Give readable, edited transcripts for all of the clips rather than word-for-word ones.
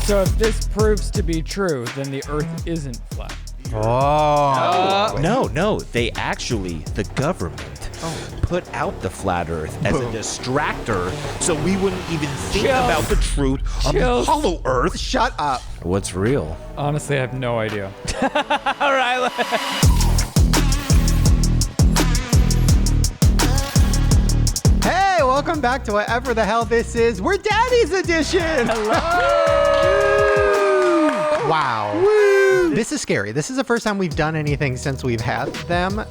So if this proves to be true, then the Earth isn't flat. No. They actually, the government, put out the flat Earth as a distractor so we wouldn't even think about the truth of the hollow Earth. Shut up. What's real? Honestly, I have no idea. All right. Hey, welcome back to whatever the hell this is. We're Daddy's Edition. Hello. Wow. Woo. This is scary. This is the first time we've done anything since we've had them.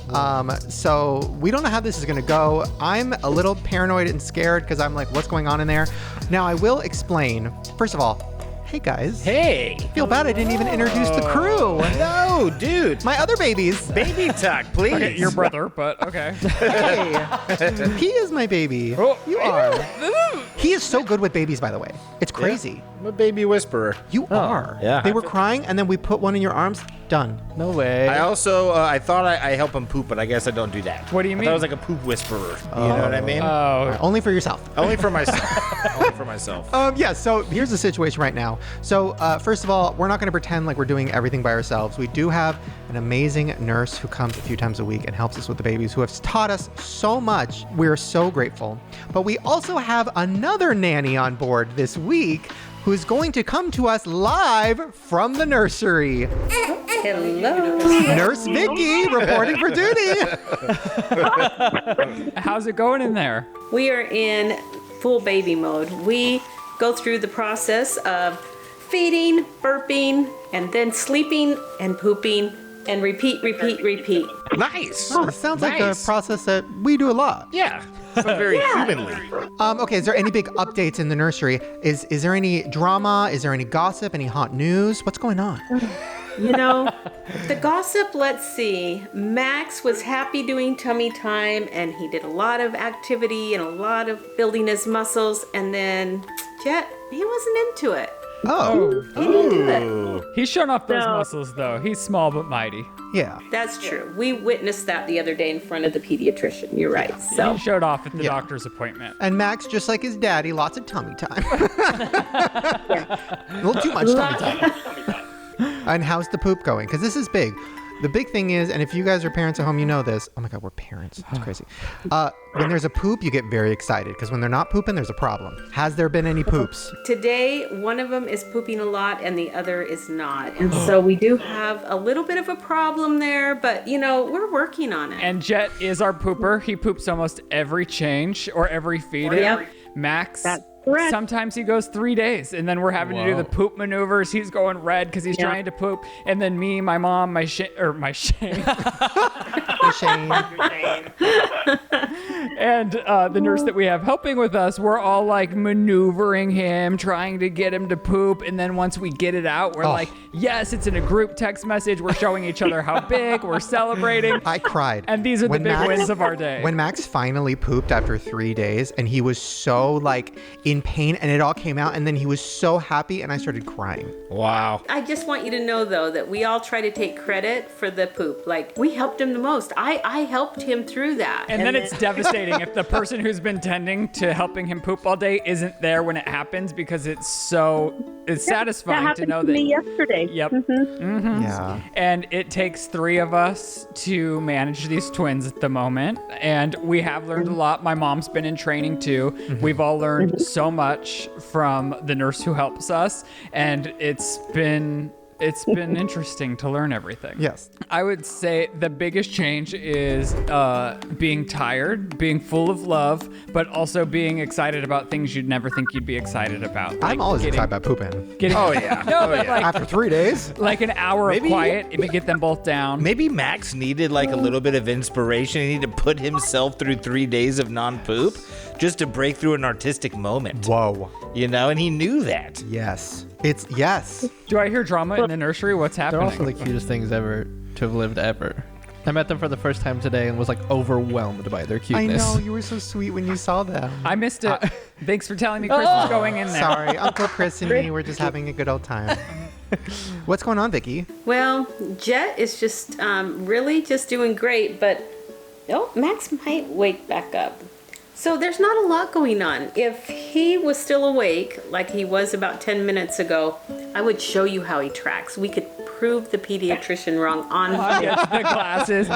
So we don't know how this is going to go. I'm a little paranoid and scared because I'm like, what's going on in there? Now, I will explain. First of all, hey, guys. Hey. Feel bad I didn't even introduce the crew. No, dude. My other babies. Baby talk, please. Okay, your brother, but okay. Hey, he is my baby. Oh. You are. He is so good with babies, by the way. It's crazy. Yeah. I'm a baby whisperer. You are. Yeah. They were crying, and then we put one in your arms. Done. No way. I also, I thought I help him poop, but I guess I don't do that. What do you I mean? thought I was like a poop whisperer. You know what I mean? Only for yourself. Only for myself. Only for myself. Yeah, so here's the situation right now. So first of all, we're not going to pretend like we're doing everything by ourselves. We do have an amazing nurse who comes a few times a week and helps us with the babies, who have taught us so much. We're so grateful. But we also have another nanny on board this week who's going to come to us live from the nursery. Hello. Nurse Vicki reporting for duty. How's it going in there? We are in full baby mode. We go through the process of feeding, burping, and then sleeping and pooping and repeat. Nice. Oh, it sounds like a process that we do a lot. Yeah. So very humanly. Okay, is there any big updates in the nursery? Is there any drama? Is there any gossip? Any hot news? What's going on? You know, the gossip, let's see. Max was happy doing tummy time, and he did a lot of activity and a lot of building his muscles. And then Jet, he wasn't into it. Oh. He didn't do it. He's showing off those muscles, though. He's small but mighty. Yeah. That's true. We witnessed that the other day in front of the pediatrician. You're right. So He showed off at the doctor's appointment. And Max, just like his daddy, lots of tummy time. A little too much tummy time. And how's the poop going? Because this is big. The big thing is, and if you guys are parents at home, you know this. Oh my God, we're parents. It's crazy. When there's a poop, you get very excited because when they're not pooping, there's a problem. Has there been any poops? today, one of them is pooping a lot and the other is not. And so we do have a little bit of a problem there, but you know, we're working on it. And Jet is our pooper. He poops almost every change or every feeding. Yep. Max, That's correct. sometimes he goes 3 days, and then we're having to do the poop maneuvers. He's going red because he's trying to poop. And then me, my mom, my Shane, Shane. and the nurse that we have helping with us, we're all like maneuvering him, trying to get him to poop. And then once we get it out, we're like, yes, it's in a group text message. We're showing each other how big. We're celebrating. I cried. And these are When the big Max- wins of our day. When Max finally pooped after 3 days, and he was so like in pain, and it all came out, and then he was so happy, and I started crying. Wow. I just want you to know, though, that we all try to take credit for the poop. Like, we helped him the most. I helped him through that. And then it's devastating if the person who's been tending to helping him poop all day isn't there when it happens, because it's satisfying to know that. Me yesterday. Yep. Yeah. And it takes 3 of us to manage these twins at the moment. And we have learned a lot. My mom's been in training too. We've all learned so much from the nurse who helps us. And it's been interesting to learn everything. Yes. I would say the biggest change is being tired, being full of love, but also being excited about things you'd never think you'd be excited about. I'm always excited about pooping. Oh, yeah. No, but like After 3 days? like an hour of quiet if you get them both down. Maybe Max needed like a little bit of inspiration. He needed to put himself through 3 days of non-poop just to break through an artistic moment. Whoa. You know, and he knew that. Yes. It's yes. Do I hear drama in the nursery? What's They're happening? also the cutest things ever to have lived ever. I met them for the first time today and was like overwhelmed by their I cuteness. know, you were so sweet when you saw them. I missed it. Thanks for telling me Chris was going in there. Sorry, Uncle Chris and me were just having a good old time. What's going on, Vicki? Well, Jet is just really just doing great, but Max might wake back up. So there's not a lot going on. If he was still awake, like he was about 10 minutes ago, I would show you how he tracks. We could prove the pediatrician wrong on The glasses.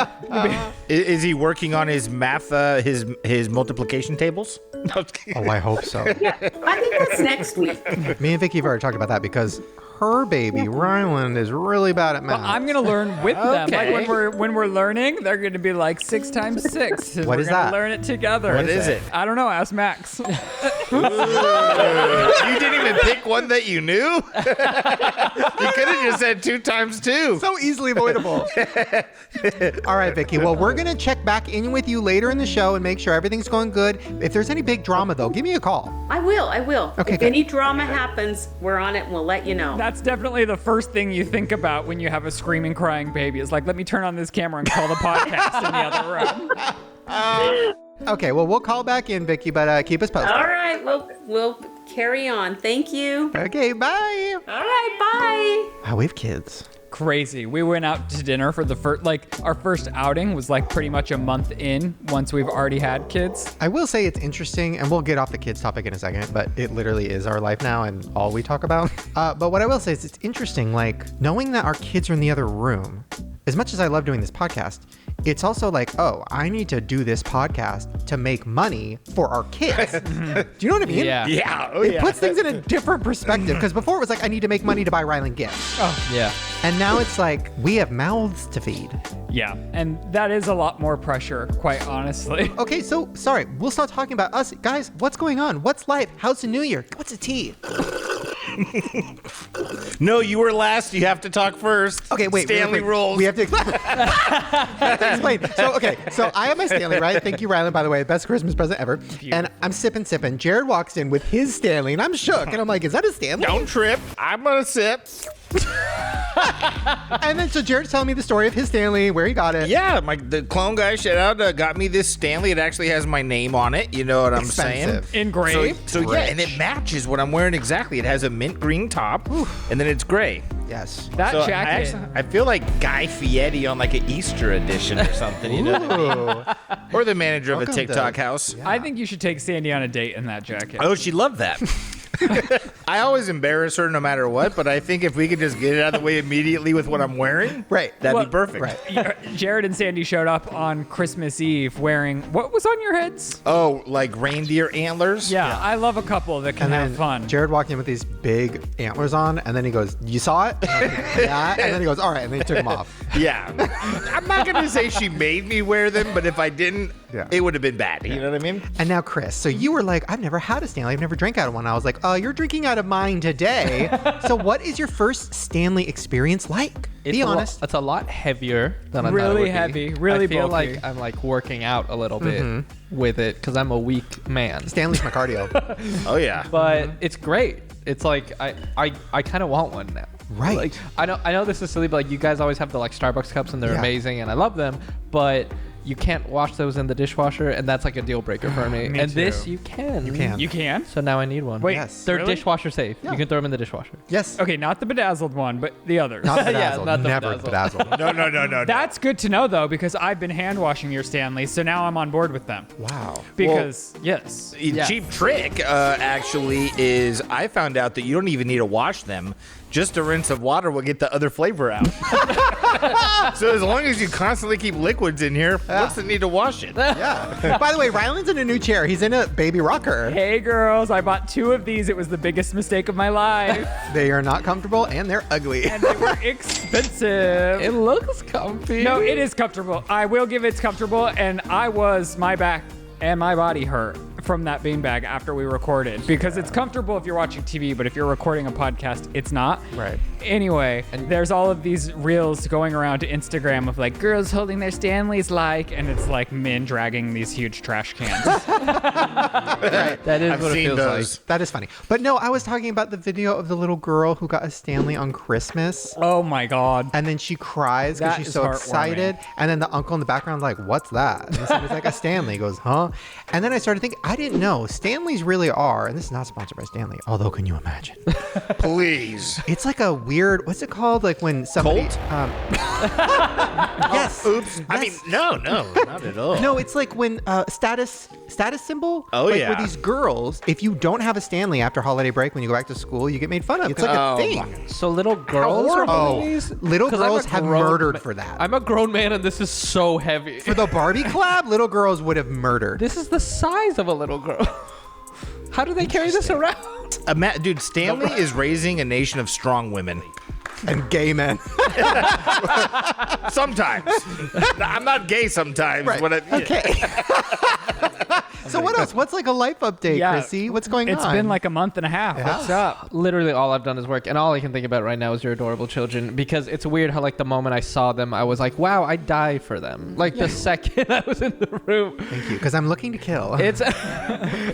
Is he working on his math, his multiplication tables? Oh, I hope so. I think that's next week. Me and Vicki have already talked about that because her baby, Ryland, is really bad at math. Well, I'm gonna learn with them. Like Okay. when we're learning, they're gonna be like 6 times 6. What we're is gonna that? learn it together. What is it? I don't know. Ask Max. You didn't even pick one that you knew? You could have just said 2 times 2. So easily avoidable. All right, Vicki. Well, we're going to check back in with you later in the show and make sure everything's going good. If there's any big drama, though, give me a call. I will. Okay, If good. any drama happens, we're on it and we'll let you know. That's definitely the first thing you think about when you have a screaming, crying baby. Is like, let me turn on this camera and call the podcast in the other room. Okay, well, we'll call back in, Vicki, but keep us posted. All right, we'll carry on. Thank you. Okay, bye. All right, bye. Wow, we have kids. Crazy. We went out to dinner for the first, our first outing was like pretty much a month in once we've already had kids. I will say it's interesting, and we'll get off the kids topic in a second, but it literally is our life now and all we talk about. But what I will say is it's interesting, like knowing that our kids are in the other room. As much as I love doing this podcast, it's also like, oh, I need to do this podcast to make money for our kids. Do you know what I mean? Yeah. Yeah. Oh, It yeah. puts things in a different perspective because before it was like, I need to make money to buy Ryland gifts. Yeah. And now it's like, we have mouths to feed. Yeah. And that is a lot more pressure, quite honestly. Okay, so sorry, we'll start talking about us. Guys, what's going on? What's life? How's the new year? What's the tea? No, you were last. You have to talk first. Okay, wait. Stanley real quick. rules. We have to explain. So I have my Stanley, right? Thank you, Ryland, by the way. Best Christmas present ever. And I'm sipping. Jared walks in with his Stanley, and I'm shook. And I'm like, is that a Stanley? Don't trip. I'm going to sip. And then so Jared's telling me the story of his Stanley, where he got it. Yeah, the clone guy, shout out, got me this Stanley. It actually has my name on it. You know what I'm saying? Expensive. Engraved. So yeah, and it matches what I'm wearing exactly. It has a mint green top, and then it's gray. Yes. That So jacket. I feel like Guy Fieri on like an Easter edition or something. You know what I mean? Ooh. Or the manager of a Welcome TikTok to- house. I think you should take Sandy on a date in that jacket. Oh, she loved that. I always embarrass her no matter what, but I think if we could just get it out of the way immediately with what I'm wearing, Right. that'd Well, be perfect. Right. Jared and Sandy showed up on Christmas Eve wearing, what was on your heads? Oh, like reindeer antlers? Yeah, I love a couple that can And have then fun. Jared walked in with these big antlers on, and then he goes, "You saw it?" And I was like, yeah. And then he goes, "All right," and then he took them off. Yeah. I'm not going to say she made me wear them, but if I didn't, Yeah. it would have been bad. You know what I mean? And now, Chris, so you were like, "I've never had a Stanley. I've never drank out of one." I was like, "Oh, you're drinking out of mine today." So what is your first Stanley experience like? Be honest. It's a lot heavier than I thought it Really would be. heavy, really I feel bulky. like I'm like working out a little bit with it because I'm a weak man. Stanley's my cardio. Oh, yeah. But it's great. It's like I kind of want one now. Right. Like I know this is silly, but like you guys always have the like Starbucks cups and they're Yeah. amazing and I love them, but you can't wash those in the dishwasher and that's like a deal breaker for me. Me And too. this you can. You can. You can? So now I need one. Wait, Yes. They're really? dishwasher safe. Yeah. You can throw them in the dishwasher. Yes. Okay, not the bedazzled one, but the others. Not Yeah, bedazzled. not the Never bedazzled. bedazzled. No. That's good to know, though, because I've been hand washing your Stanley, so now I'm on board with them. Wow. Because, yes. Yeah. Cheap trick, actually, is I found out that you don't even need to wash them. Just a rinse of water will get the other flavor out. So as long as you constantly keep liquids in here, what's the need to wash it? Yeah. By the way, Ryland's in a new chair. He's in a baby rocker. Hey, girls, I bought 2 of these. It was the biggest mistake of my life. They are not comfortable and they're ugly. And they were expensive. It looks comfy. No, it is comfortable. I will give it's comfortable, and my back and my body hurt from that beanbag after we recorded because it's comfortable if you're watching TV, but if you're recording a podcast, it's not. Right. Anyway, there's all of these reels going around to Instagram of like girls holding their Stanleys and it's like men dragging these huge trash cans. That is I've what it seen feels those. like. That is funny. But no, I was talking about the video of the little girl who got a Stanley on Christmas. Oh my God. And then she cries because That she's is so heartwarming. excited. And then the uncle in the background's like, "What's that?" And he said, "It's like a Stanley." He goes, "Huh?" And then I started thinking, I didn't know. Stanleys really are, and this is not sponsored by Stanley, although can you imagine? Please. It's like a weird, what's it called? Like when somebody... Colt? Yes. Oops. Yes. I mean, no, not at all. No, it's like when status symbol. Oh, like yeah. Where these girls, if you don't have a Stanley after holiday break when you go back to school, you get made fun of. It's like a thing. So little girls are horrible. one of these? Little 'Cause I'm a girls have grown murdered ma- for that. I'm a grown man, and this is so heavy. For the Barbie collab, little girls would have murdered. This is the size of a little girl. How do they carry this around? Dude, Stanley is raising a nation of strong women. And gay men. Sometimes. I'm not gay sometimes. Right. Okay. So what else? What's like a life update, Yeah. Chrissy? What's going on? It's been like a month and a half. What's up? Literally all I've done is work, and all I can think about right now is your adorable children, because it's weird how like the moment I saw them, I was like, wow, I'd die for them. Like the second I was in the room. Thank you, because I'm looking to kill. It's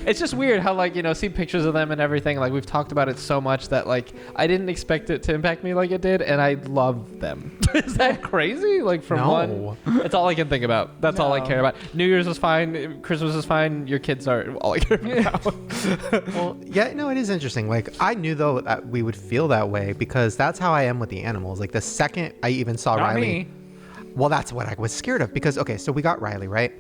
it's just weird how like, see pictures of them and everything. Like we've talked about it so much that like I didn't expect it to impact me like it did, and I love them. Is that crazy? Like from No. one, it's all I can think about. That's all I care about. New Year's is fine. Christmas is fine. Your kids are all I care about. Well, yeah, no, it is interesting. Like, I knew, though, that we would feel that way because that's how I am with the animals. Like, the second I even saw Not Riley... me. Well, that's what I was scared of because, okay, so we got Riley, right?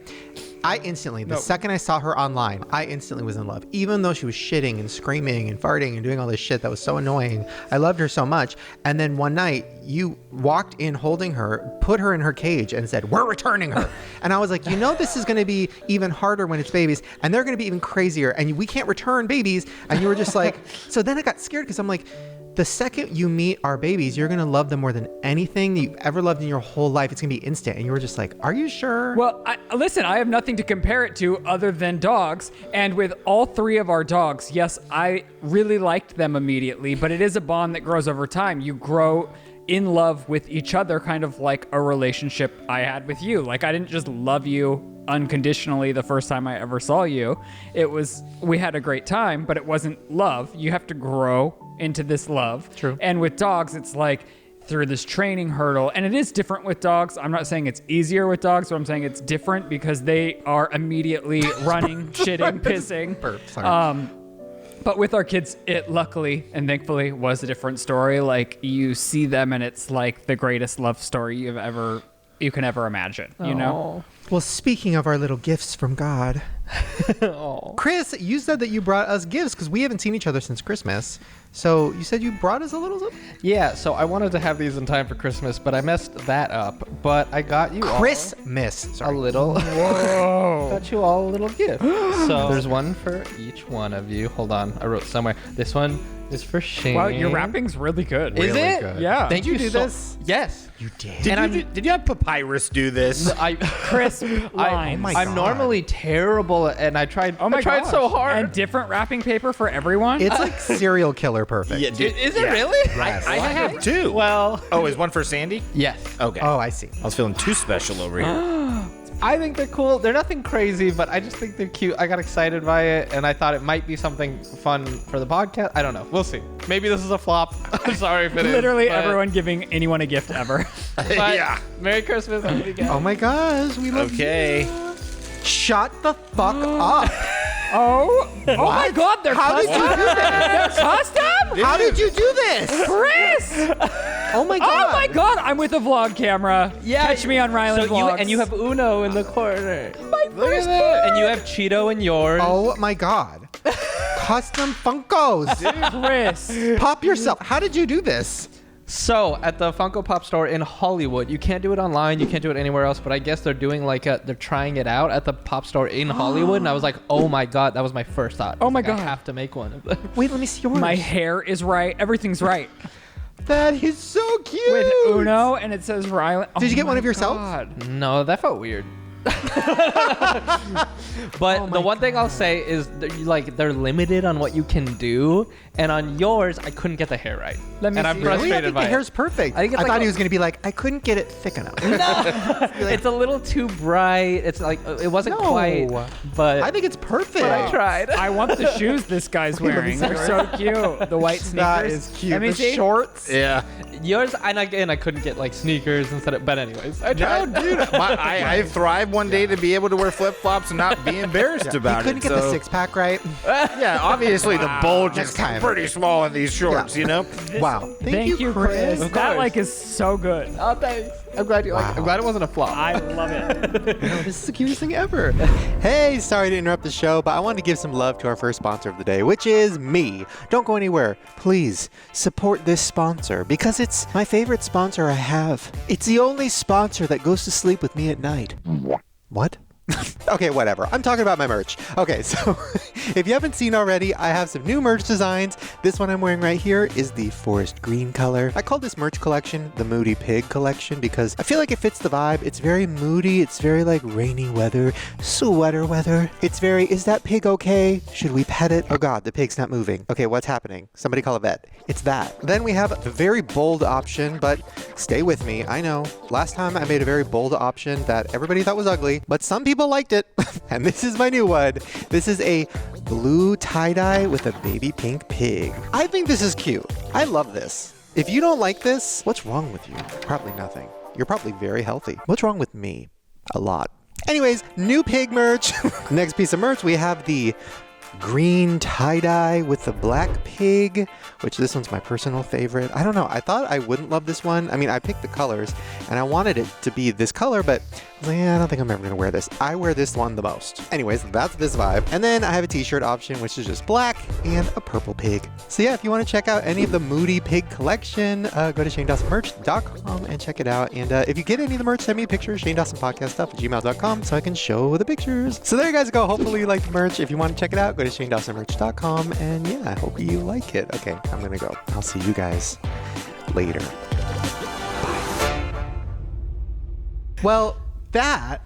I instantly, the second I saw her online, I instantly was in love. Even though she was shitting and screaming and farting and doing all this shit that was so annoying, I loved her so much. And then one night, you walked in holding her, put her in her cage and said, we're returning her. And I was like, this is going to be even harder when it's babies. And they're going to be even crazier. And we can't return babies. And you were just like, so then I got scared because I'm like, the second you meet our babies, you're going to love them more than anything that you've ever loved in your whole life. It's going to be instant. And you were just like, are you sure? Well, listen, I have nothing to compare it to other than dogs. And with all three of our dogs, yes, I really liked them immediately, but it is a bond that grows over time. You grow in love with each other, kind of like a relationship I had with you. Like, I didn't just love you unconditionally the first time I ever saw you. We had a great time, but it wasn't love. You have to grow into this love. True. And with dogs, it's like through this training hurdle, and it is different with dogs. I'm not saying it's easier with dogs, but I'm saying it's different because they are immediately running, shitting, pissing. Burp, sorry. But with our kids, it luckily and thankfully was a different story. Like, you see them and it's like the greatest love story you can ever imagine, you know? Well, speaking of our little gifts from God, Chris, you said that you brought us gifts because we haven't seen each other since Christmas. So you said you brought us a little something? Yeah, so I wanted to have these in time for Christmas, but I messed that up. But I got you Christmas. a Sorry. little. Whoa. Got you all a little gift. So there's one for each one of you. Hold on, I wrote somewhere. This one is for Shane. Wow, your rapping's really good. Is Really it? good. Yeah. Thank Did you you do so- this? Yes. You did. Did you have Papyrus do this? Crisp lines. my I'm God. normally terrible, and I tried. Oh my I tried gosh. so hard. And different wrapping paper for everyone? It's like serial killer perfect. Yeah, dude. Is it really? Yes. I have two. Well, Oh, is one for Sandy? yes. Okay. Oh, I see. I was feeling too special over here. I think they're cool. They're nothing crazy, but I just think they're cute. I got excited by it, and I thought it might be something fun for the podcast. I don't know. We'll see. Maybe this is a flop. I'm sorry if it is. Literally but- everyone giving anyone a gift ever. but Yeah. Merry Christmas. What do you got? Oh my gosh, we love Okay. you. Shut the fuck up. Oh my God, they're How did custom. you do this? They're custom? How did you do this? Chris! Oh my god. Oh my God, I'm with a vlog camera. Catch me on Ryland So vlogs. you have Uno in the corner. my Look at first that. And you have Cheeto in yours. Oh my god. Custom Funkos. Chris. Pop yourself. How did you do this? So at the Funko Pop store in Hollywood, you can't do it online, you can't do it anywhere else, but I guess they're doing they're trying it out at the pop store in Hollywood, and I was like, oh my god, that was my first thought. Oh my I God. have to make one of them. Wait, let me see yours. My hair is right. Everything's right. That is so cute. With Uno, and it says Ryland. Did you get Oh one my of yourself? God. No, that felt weird. But the one thing I'll say is they're limited on what you can do, and on yours I couldn't get the hair right. Let me and I'm see. Really? I frustrated think by the it. hair's perfect. I I, think it's like thought a- he was going to be like, I couldn't get it thick enough. It's a little too bright. It's like it wasn't No. quite, but I think it's perfect. but I tried. I want the shoes this guy's let me wearing. see They're yours. so cute. The white sneakers. That is cute. Let me the see. shorts. Yeah. Yours, and again, I couldn't get like sneakers instead of. But anyways, I No, tried. dude. I thrive one day to be able to wear flip flops and not be embarrassed about He couldn't get the so- six-pack right. Yeah, obviously the bulge Next is time. pretty small in these shorts, Yeah. you know? Wow. Thank you, Chris. Of That course. is so good. Oh, thanks. I'm glad you like it. I'm glad it wasn't a flop. I love it. Oh, this is the cutest thing ever. Hey, sorry to interrupt the show, but I wanted to give some love to our first sponsor of the day, which is me. Don't go anywhere. Please support this sponsor because it's my favorite sponsor I have. It's the only sponsor that goes to sleep with me at night. What? Okay, whatever. I'm talking about my merch. Okay, so if you haven't seen already, I have some new merch designs. This one I'm wearing right here is the forest green color. I call this merch collection the Moody Pig collection because I feel like it fits the vibe. It's very moody. It's very like rainy weather, sweater weather. It's very, is that pig okay? Should we pet it? Oh God, the pig's not moving. Okay, what's happening? Somebody call a vet. It's that. Then we have the very bold option, but stay with me. I know. Last time I made a very bold option that everybody thought was ugly, but some people liked it. And this is my new one. This is a blue tie-dye with a baby pink pig. I think this is cute. I love this. If you don't like this, what's wrong with you? Probably nothing. You're probably very healthy. What's wrong with me? A lot. Anyways, new pig merch. Next piece of merch, we have the green tie-dye with the black pig, which this one's my personal favorite. I don't know. I thought I wouldn't love this one. I mean, I picked the colors and I wanted it to be this color, but I don't think I'm ever going to wear this. I wear this one the most. Anyways, that's this vibe. And then I have a t-shirt option, which is just black and a purple pig. So yeah, if you want to check out any of the Moody Pig collection, go to ShanedawsonMerch.com and check it out. And if you get any of the merch, send me a picture, ShanedawsonPodcastStuff@gmail.com so I can show the pictures. So there you guys go. Hopefully you like the merch. If you want to check it out, go to ShanedawsonMerch.com. And yeah, I hope you like it. Okay, I'm going to go. I'll see you guys later. Bye. Well, that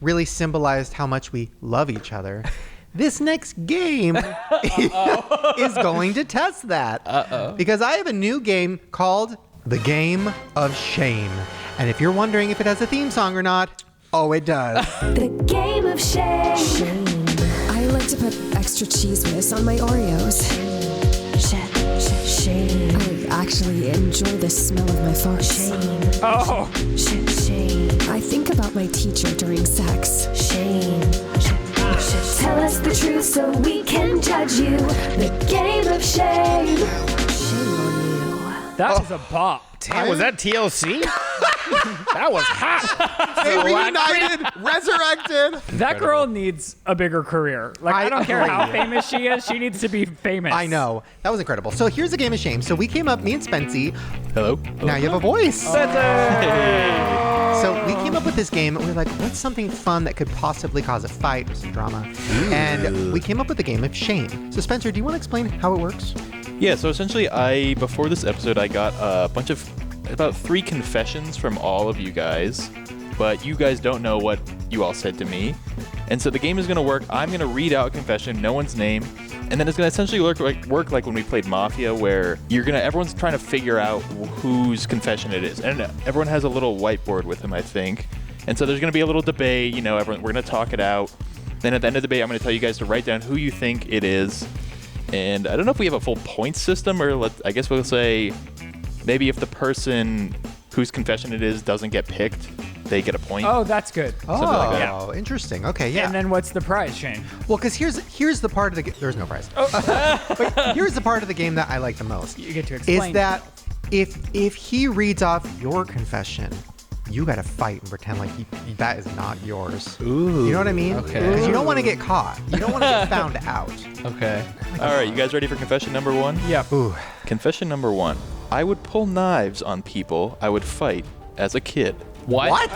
really symbolized how much we love each other. This next game is going to test that. Because I have a new game called The Game of Shame. And if you're wondering if it has a theme song or not, oh, it does. The Game of Shame. I like to put extra cheese whiz on my Oreos. Shame. I actually enjoy the smell of my farts. Shame. Oh, Shame. I think about my teacher during sex. Shame. Tell us the truth so we can judge you. The Game of Shame. Shame on you. that is a bop. Damn, was that TLC? That was hot. They reunited, resurrected. That girl needs a bigger career. Like, I don't care how famous she is. She needs to be famous. I know. That was incredible. So here's a game of shame. So we came up, me and Spency. Hello. Now you have a voice. Oh. So we came up with this game and we were like, what's something fun that could possibly cause a fight or some drama? And we came up with the game of shame. So Spencer, do you want to explain how it works? Yeah, so essentially before this episode, I got a bunch of, about 3 confessions from all of you guys, but you guys don't know what you all said to me. And so the game is going to work. I'm going to read out a confession, no one's name, and then it's going to essentially work like when we played Mafia, where everyone's trying to figure out whose confession it is. And everyone has a little whiteboard with them, I think. And so there's going to be a little debate, we're going to talk it out. Then at the end of the debate, I'm going to tell you guys to write down who you think it is. And I don't know if we have a full point system, or I guess we'll say maybe if the person whose confession it is doesn't get picked, they get a point. Oh, that's good. Something like that. Oh, interesting. Okay, yeah. And then what's the prize, Shane? Well, because here's the part of the game. There's no prize. But here's the part of the game that I like the most. You get to explain. Is that if he reads off your confession, you got to fight and pretend like that is not yours. Ooh. You know what I mean? Okay. Because you don't want to get caught. You don't want to get found out. Okay. All right, you guys ready for confession number 1? Yep. Ooh. Confession number 1. I would pull knives on people I would fight as a kid. What?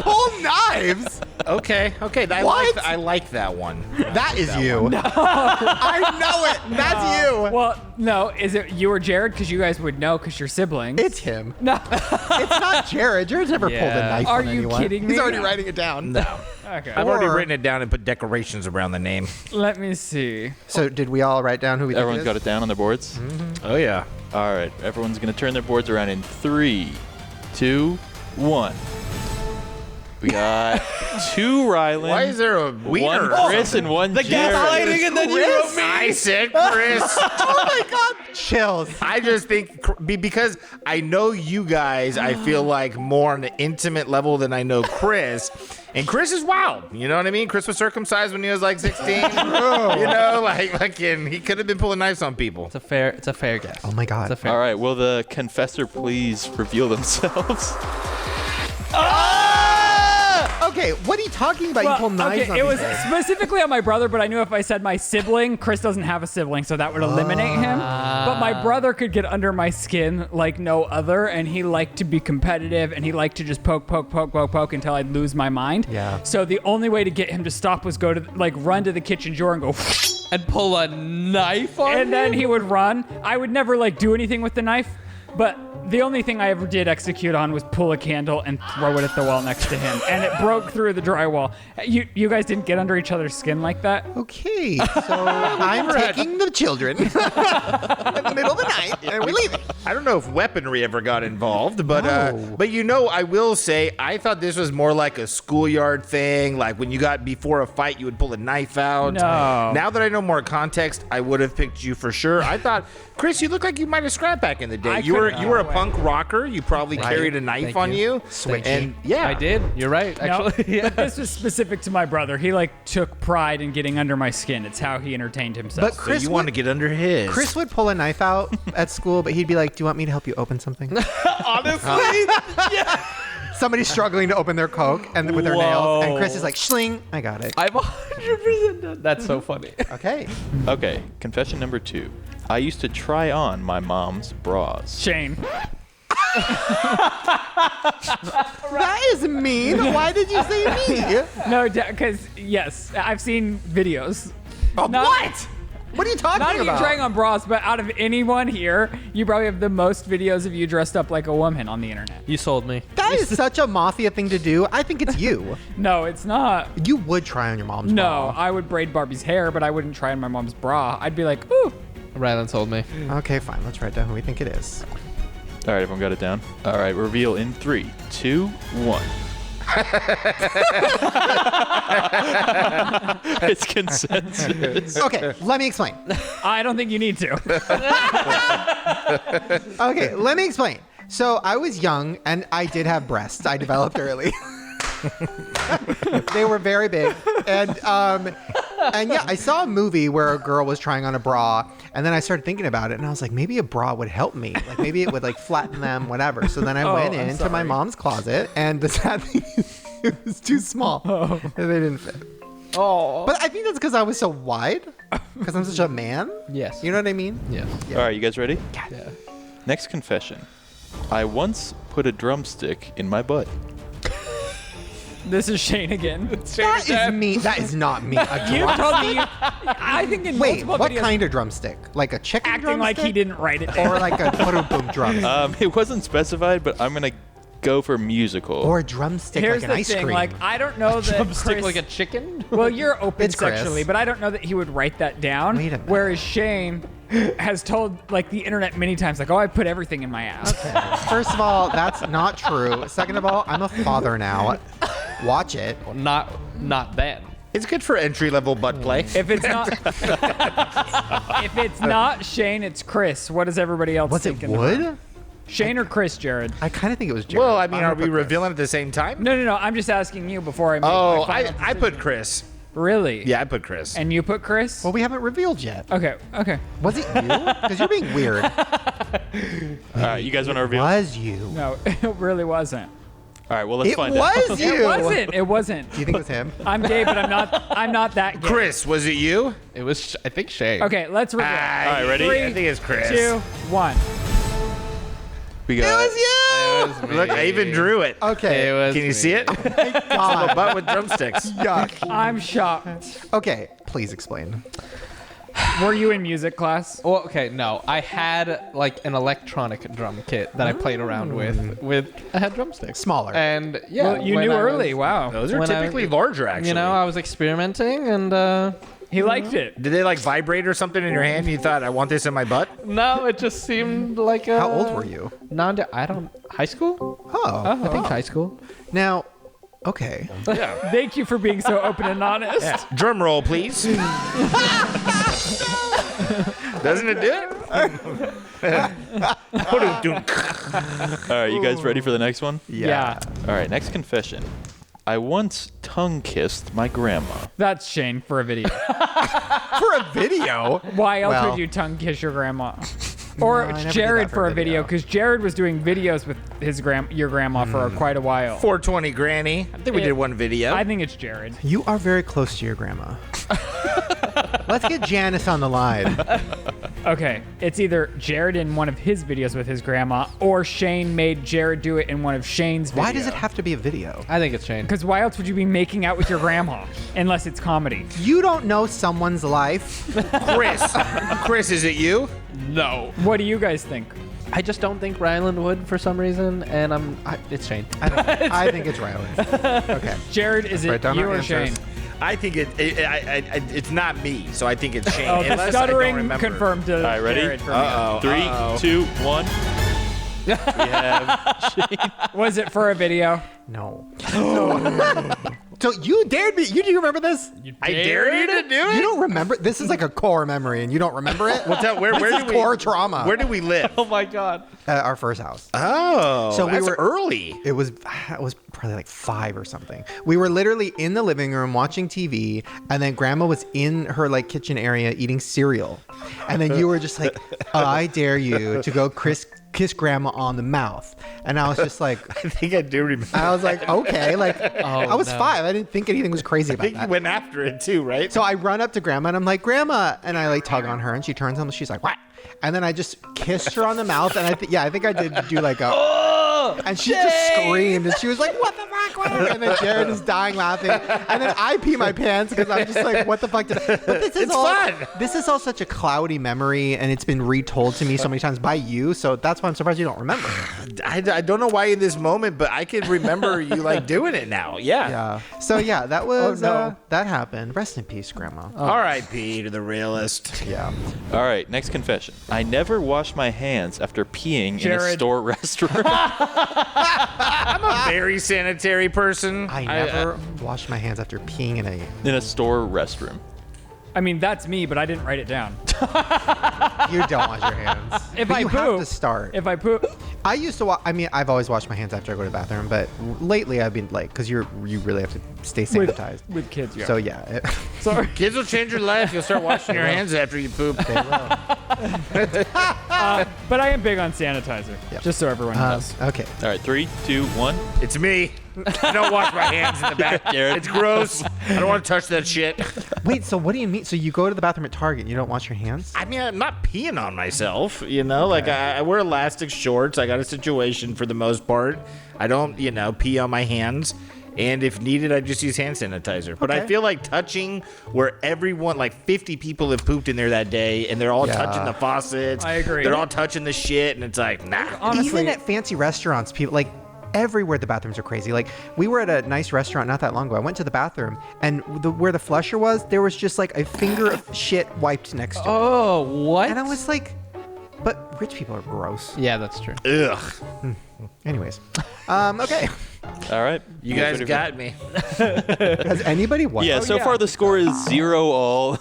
Pull knives? Okay. What? I like that one. That is you. No. I know it. That's you. Well, no. Is it you or Jerid? Because you guys would know because you're siblings. It's him. No. It's not Jared. Jared's never pulled a Yeah. knife Are on you anyone. kidding me? He's already writing it down. No. Okay. I've already Or- written it down and put decorations around the name. Let me see. So did we all write down who we think Everyone's got it down on their boards? Oh, yeah. All right, everyone's going to turn their boards around in 3, 2, 1. We got 2 Ryland. Why is there a wiener? 1 Chris and 1 Jared. and then you wrote me. I said Chris. Oh my God. Chills. I just think because I know you guys, I feel like more on an intimate level than I know Chris. And Chris is wild. You know what I mean? Chris was circumcised when he was like 16. You know, and he could have been pulling knives on people. It's a fair guess. Oh my God. It's a fair All right, will the confessor please reveal themselves? Okay, what are you talking about? You pull knives on it was people. specifically on my brother, but I knew if I said my sibling, Chris doesn't have a sibling, so that would eliminate him. But my brother could get under my skin like no other, and he liked to be competitive, and he liked to just poke until I'd lose my mind. Yeah. So the only way to get him to stop was run to the kitchen drawer and go, And pull a knife on and then him? he would run. I would never do anything with the knife, but the only thing I ever did execute on was pull a candle and throw it at the wall next to him, and it broke through the drywall. You guys didn't get under each other's skin like that? Okay, so I'm taking the children in the middle of the night, and we're leaving. I don't know if weaponry ever got involved, but No. but I will say I thought this was more like a schoolyard thing. Like when you got before a fight, you would pull a knife out. No. Now that I know more context, I would have picked you for sure. I thought, Chris, you look like you might have scrapped back in the day. You were a punk rocker. You probably carried a knife Thank on you. you. Switchy. And yeah, I did. You're right, No, actually. but this was specific to my brother. He took pride in getting under my skin. It's how he entertained himself. But So Chris you want to get under his. Chris would pull a knife out at school, but he'd be like, "Do you want me to help you open something?" Honestly? Somebody's struggling to open their Coke and with their nails, and Chris is like, "Schling, I got it." I'm 100% done. That's so funny. Okay. Okay, confession number 2. I used to try on my mom's bras. Shane. That is mean. Why did you say me? No, because, yes, I've seen videos. What? What are you talking Not of you about? trying on bras, but out of anyone here, you probably have the most videos of you dressed up like a woman on the internet. You sold me. That is such a mafia thing to do. I think it's you. No, it's not. You would try on your mom's No, bra. I would braid Barbie's hair, but I wouldn't try on my mom's bra. I'd be like, ooh. Ryland sold me. Okay, fine. Let's write down who we think it is. All right, everyone got it down? All right, reveal in 3, 2, 1. It's consensus. Okay, let me explain. I don't think you need to. Okay, let me explain. So I was young and I did have breasts. I developed early. They were very big. And yeah, I saw a movie where a girl was trying on a bra, and then I started thinking about it, and I was like, maybe a bra would help me. Like maybe it would flatten them, whatever. So then I went I'm into my sorry. mom's closet, and the sad thing is it was too small. And they didn't fit. Oh. But I think that's because I was so wide, because I'm such a man. Yes. You know what I mean? Yes. Yeah. All right, you guys ready? Yeah. Next confession. I once put a drumstick in my butt. This is Shane again. That is me. That is not me. A You drum- told me. I think in Wait, multiple what videos, kind of drumstick? Like a chicken acting like he drumstick? didn't write it down. Or like a boom drum? It wasn't specified, but I'm going to go for musical. Or a drumstick Here's like an the ice thing. cream? I don't know that Drumstick Chris, like a chicken? Well, you're open It's Chris. sexually, but I don't know that he would write that down. Wait a minute. Whereas Shane has told the internet many times, oh, I put everything in my ass. First of all, that's not true. Second of all, I'm a father now. Watch it. Well, not then. it's good for entry level butt play. If it's not Shane, it's Chris. What does everybody else Was it think? in the room? wood? Shane or Chris, Jerid? I kind of think it was Jerid. Well, I mean, I'm are gonna we put Chris. revealing at the same time? No. I'm just asking you before I make Oh, my final I decision. put Chris. Really? Yeah, I put Chris. And you put Chris? Well, we haven't revealed yet. Okay. Was it you? Because you're being weird. All right, you guys want to reveal? Was you? No, it really wasn't. All right, well, let's It find out. was you. It wasn't. Do you think it was him? I'm gay, but I'm not that gay. Chris, was it you? It was, I think, Shane. Okay, let's reveal. All right, ready? I think it's Chris. 2, 1. We got It was you. Look, I even drew it. Okay. It was Can you me. see it? A God. butt with drumsticks. Yuck. I'm shocked. Okay, please explain. Were you in music class? Well, okay, no. I had an electronic drum kit that I played around with. I had drumsticks. Smaller. And yeah, Well, you when knew I early. was- Wow. Those are When I- typically larger, actually. You know, I was experimenting and He liked it. Did they vibrate or something in your hand? And you thought, I want this in my butt? no, it just seemed like a. How old were you? High school? Oh. I think high school. Now, okay. Yeah. Thank you for being so open and honest. Yeah. Drum roll, please. Doesn't it do it? All right, you guys ready for the next one? Yeah. All right, next confession. I once tongue kissed my grandma. That's Shane for a video. For a video? Why else Well- would you tongue kiss your grandma? Or No, I never did Jerid that for a video, because Jerid was doing videos with your grandma for quite a while. 420 Granny. I think we did one video. I think it's Jerid. You are very close to your grandma. Let's get Janice on the line. Okay, it's either Jerid in one of his videos with his grandma, or Shane made Jerid do it in one of Shane's videos. Why does it have to be a video? I think it's Shane. Because why else would you be making out with your grandma? Unless it's comedy. You don't know someone's life. Chris, is it you? No. What do you guys think? I just don't think Ryland would for some reason, and it's Shane. I think it's Ryland. Okay. Jared, is Write it down you our or answers. Shane? I think it's not me, so I think it's Shane. Oh, the unless I don't stuttering remember. confirmed to All right, ready? Jared for me. Uh-oh. 3, 2, 1. We have Shane. Was it for a video? No. So you dared me. You do you remember this? I dare you to do it? You don't remember? This is like a core memory, and you don't remember it? Where This do is we core trauma. Where do we live? Oh my God. Our first house. Oh, So we that's were- early. It was probably like 5 or something. We were literally in the living room watching TV, and then Grandma was in her like kitchen area eating cereal, and then you were just like, "I dare you to go kiss Grandma on the mouth," and I was just like, I think I do remember. I was like, okay, like I was 5. I didn't think anything was crazy I about think you that. went after it too, right? So I run up to Grandma and I'm like, "Grandma," and I like tug on her, and she turns on me. She's like, "What?" And then I just kissed her on the mouth, and I think I did do like a, and she just screamed, and she was like, "What the fuck?" What? And then Jared is dying laughing, and then I pee my pants because I'm just like, "What the fuck did?" But this is all fun. This is all such a cloudy memory, and it's been retold to me so many times by you. So that's why I'm surprised you don't remember. I don't know why in this moment, but I can remember you like doing it now. Yeah. Yeah. So yeah, that was no. that happened. Rest in peace, Grandma. R.I.P. to the realist. Yeah. All right, next confession. I never wash my hands after peeing in a Jared. store restroom. I'm a very sanitary person. I never washed my hands after peeing in a. In a store restroom. I mean, that's me, but I didn't write it down. You don't wash your hands. If But I you poop, have to start. If I poop, I used to. I mean, I've always washed my hands after I go to the bathroom, but lately I've been like, because you really have to stay sanitized. with kids, yeah. So yeah. Sorry. Kids will change your life. You'll start washing your hands after you poop. But I am big on sanitizer, Yep. just so everyone knows. Okay. All right, 3, 2, 1. It's me. I don't wash my hands in the back. Jared. It's gross. I don't want to touch that shit. Wait. So what do you mean? So you go to the bathroom at Target and you don't wash your hands? I mean, I'm not peeing on myself, you know? Like, I wear elastic shorts. I got a situation for the most part. I don't, pee on my hands. And if needed, I just use hand sanitizer. But I Okay. feel like touching where everyone, like 50 people have pooped in there that day, and they're all Yeah. touching the faucets. I agree. They're all touching the shit, and it's like, nah. Honestly, Even at fancy restaurants, people like everywhere the bathrooms are crazy. Like we were at a nice restaurant not that long ago. I went to the bathroom and where the flusher was, there was just like a finger of shit wiped next to it. Oh, what? And I was like, but rich people are gross. Yeah, that's true. Ugh. Anyways, okay. All right. You guys ready for- got me. Has anybody won? Yeah, Oh, so yeah. far the score is 0 all.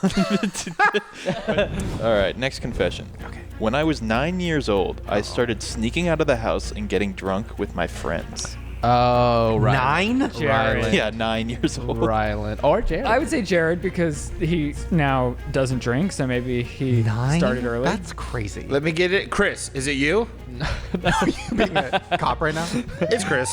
All right, next confession. Okay. When I was 9 years old, I started sneaking out of the house and getting drunk with my friends. Oh, right. 9? Jared. Yeah, 9 years old. Ryland. Or Jared. I would say Jared because he now doesn't drink, so maybe he 9? started early. That's crazy. Let me get it. Chris, is it you? being a cop right now. It's Chris.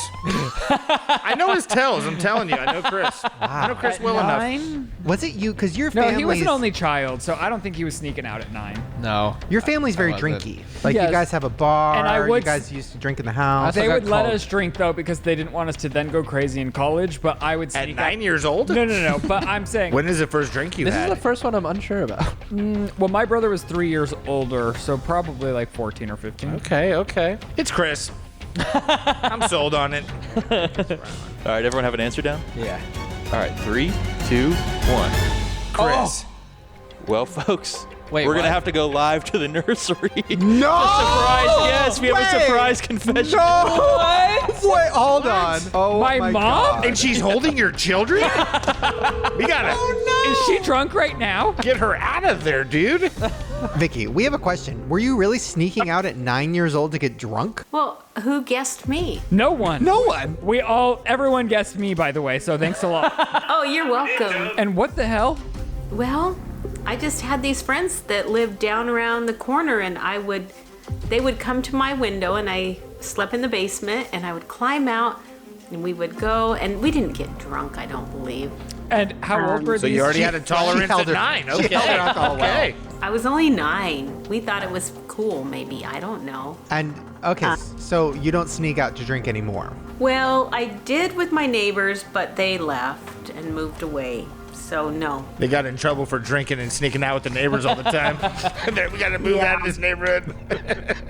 I know his tells. I'm telling you. I know Chris. I know Chris well enough. 9? Was it you? Because your No, family. he was an only child, so I don't think he was sneaking out at 9. No. Your family's very wasn't. drinky. Like Yes. you guys have a bar. And I would You guys used to drink in the house. They got would let called. us drink though because they didn't want us to then go crazy in college. But I would At sneak 9 out. years old? No. But I'm saying, When is the first drink you This had? is the first one I'm unsure about. well, my brother was 3 years older, so probably like 14 or 15. Okay. It's Chris. I'm sold on it. All right, everyone have an answer down? Yeah. All right, 3, 2, 1. Chris. Well, folks, Wait, we're going to what? have to go live to the nursery. No! Surprise! Yes, we have a way! surprise confession. No! Wait, hold on. Oh My my mom? God. And she's holding your children? We gotta Is she drunk right now? get her out of there, dude. Vicky, we have a question. Were you really sneaking out at 9 years old to get drunk? Well, who guessed me? No one. No one. Everyone guessed me, by the way, so thanks a lot. Oh, you're welcome. And what the hell? Well, I just had these friends that lived down around the corner, and they would come to my window, and I slept in the basement, and I would climb out, and we would go, and we didn't get drunk, I don't believe. And how old were So these? you already had a tolerance held at her- 9. she Okay. held her alcohol well. Okay. I was only 9. We thought it was cool, maybe. I don't know. And, okay, so you don't sneak out to drink anymore. Well, I did with my neighbors, but they left and moved away. So, no. They got in trouble for drinking and sneaking out with the neighbors all the time. We got to move out of this neighborhood.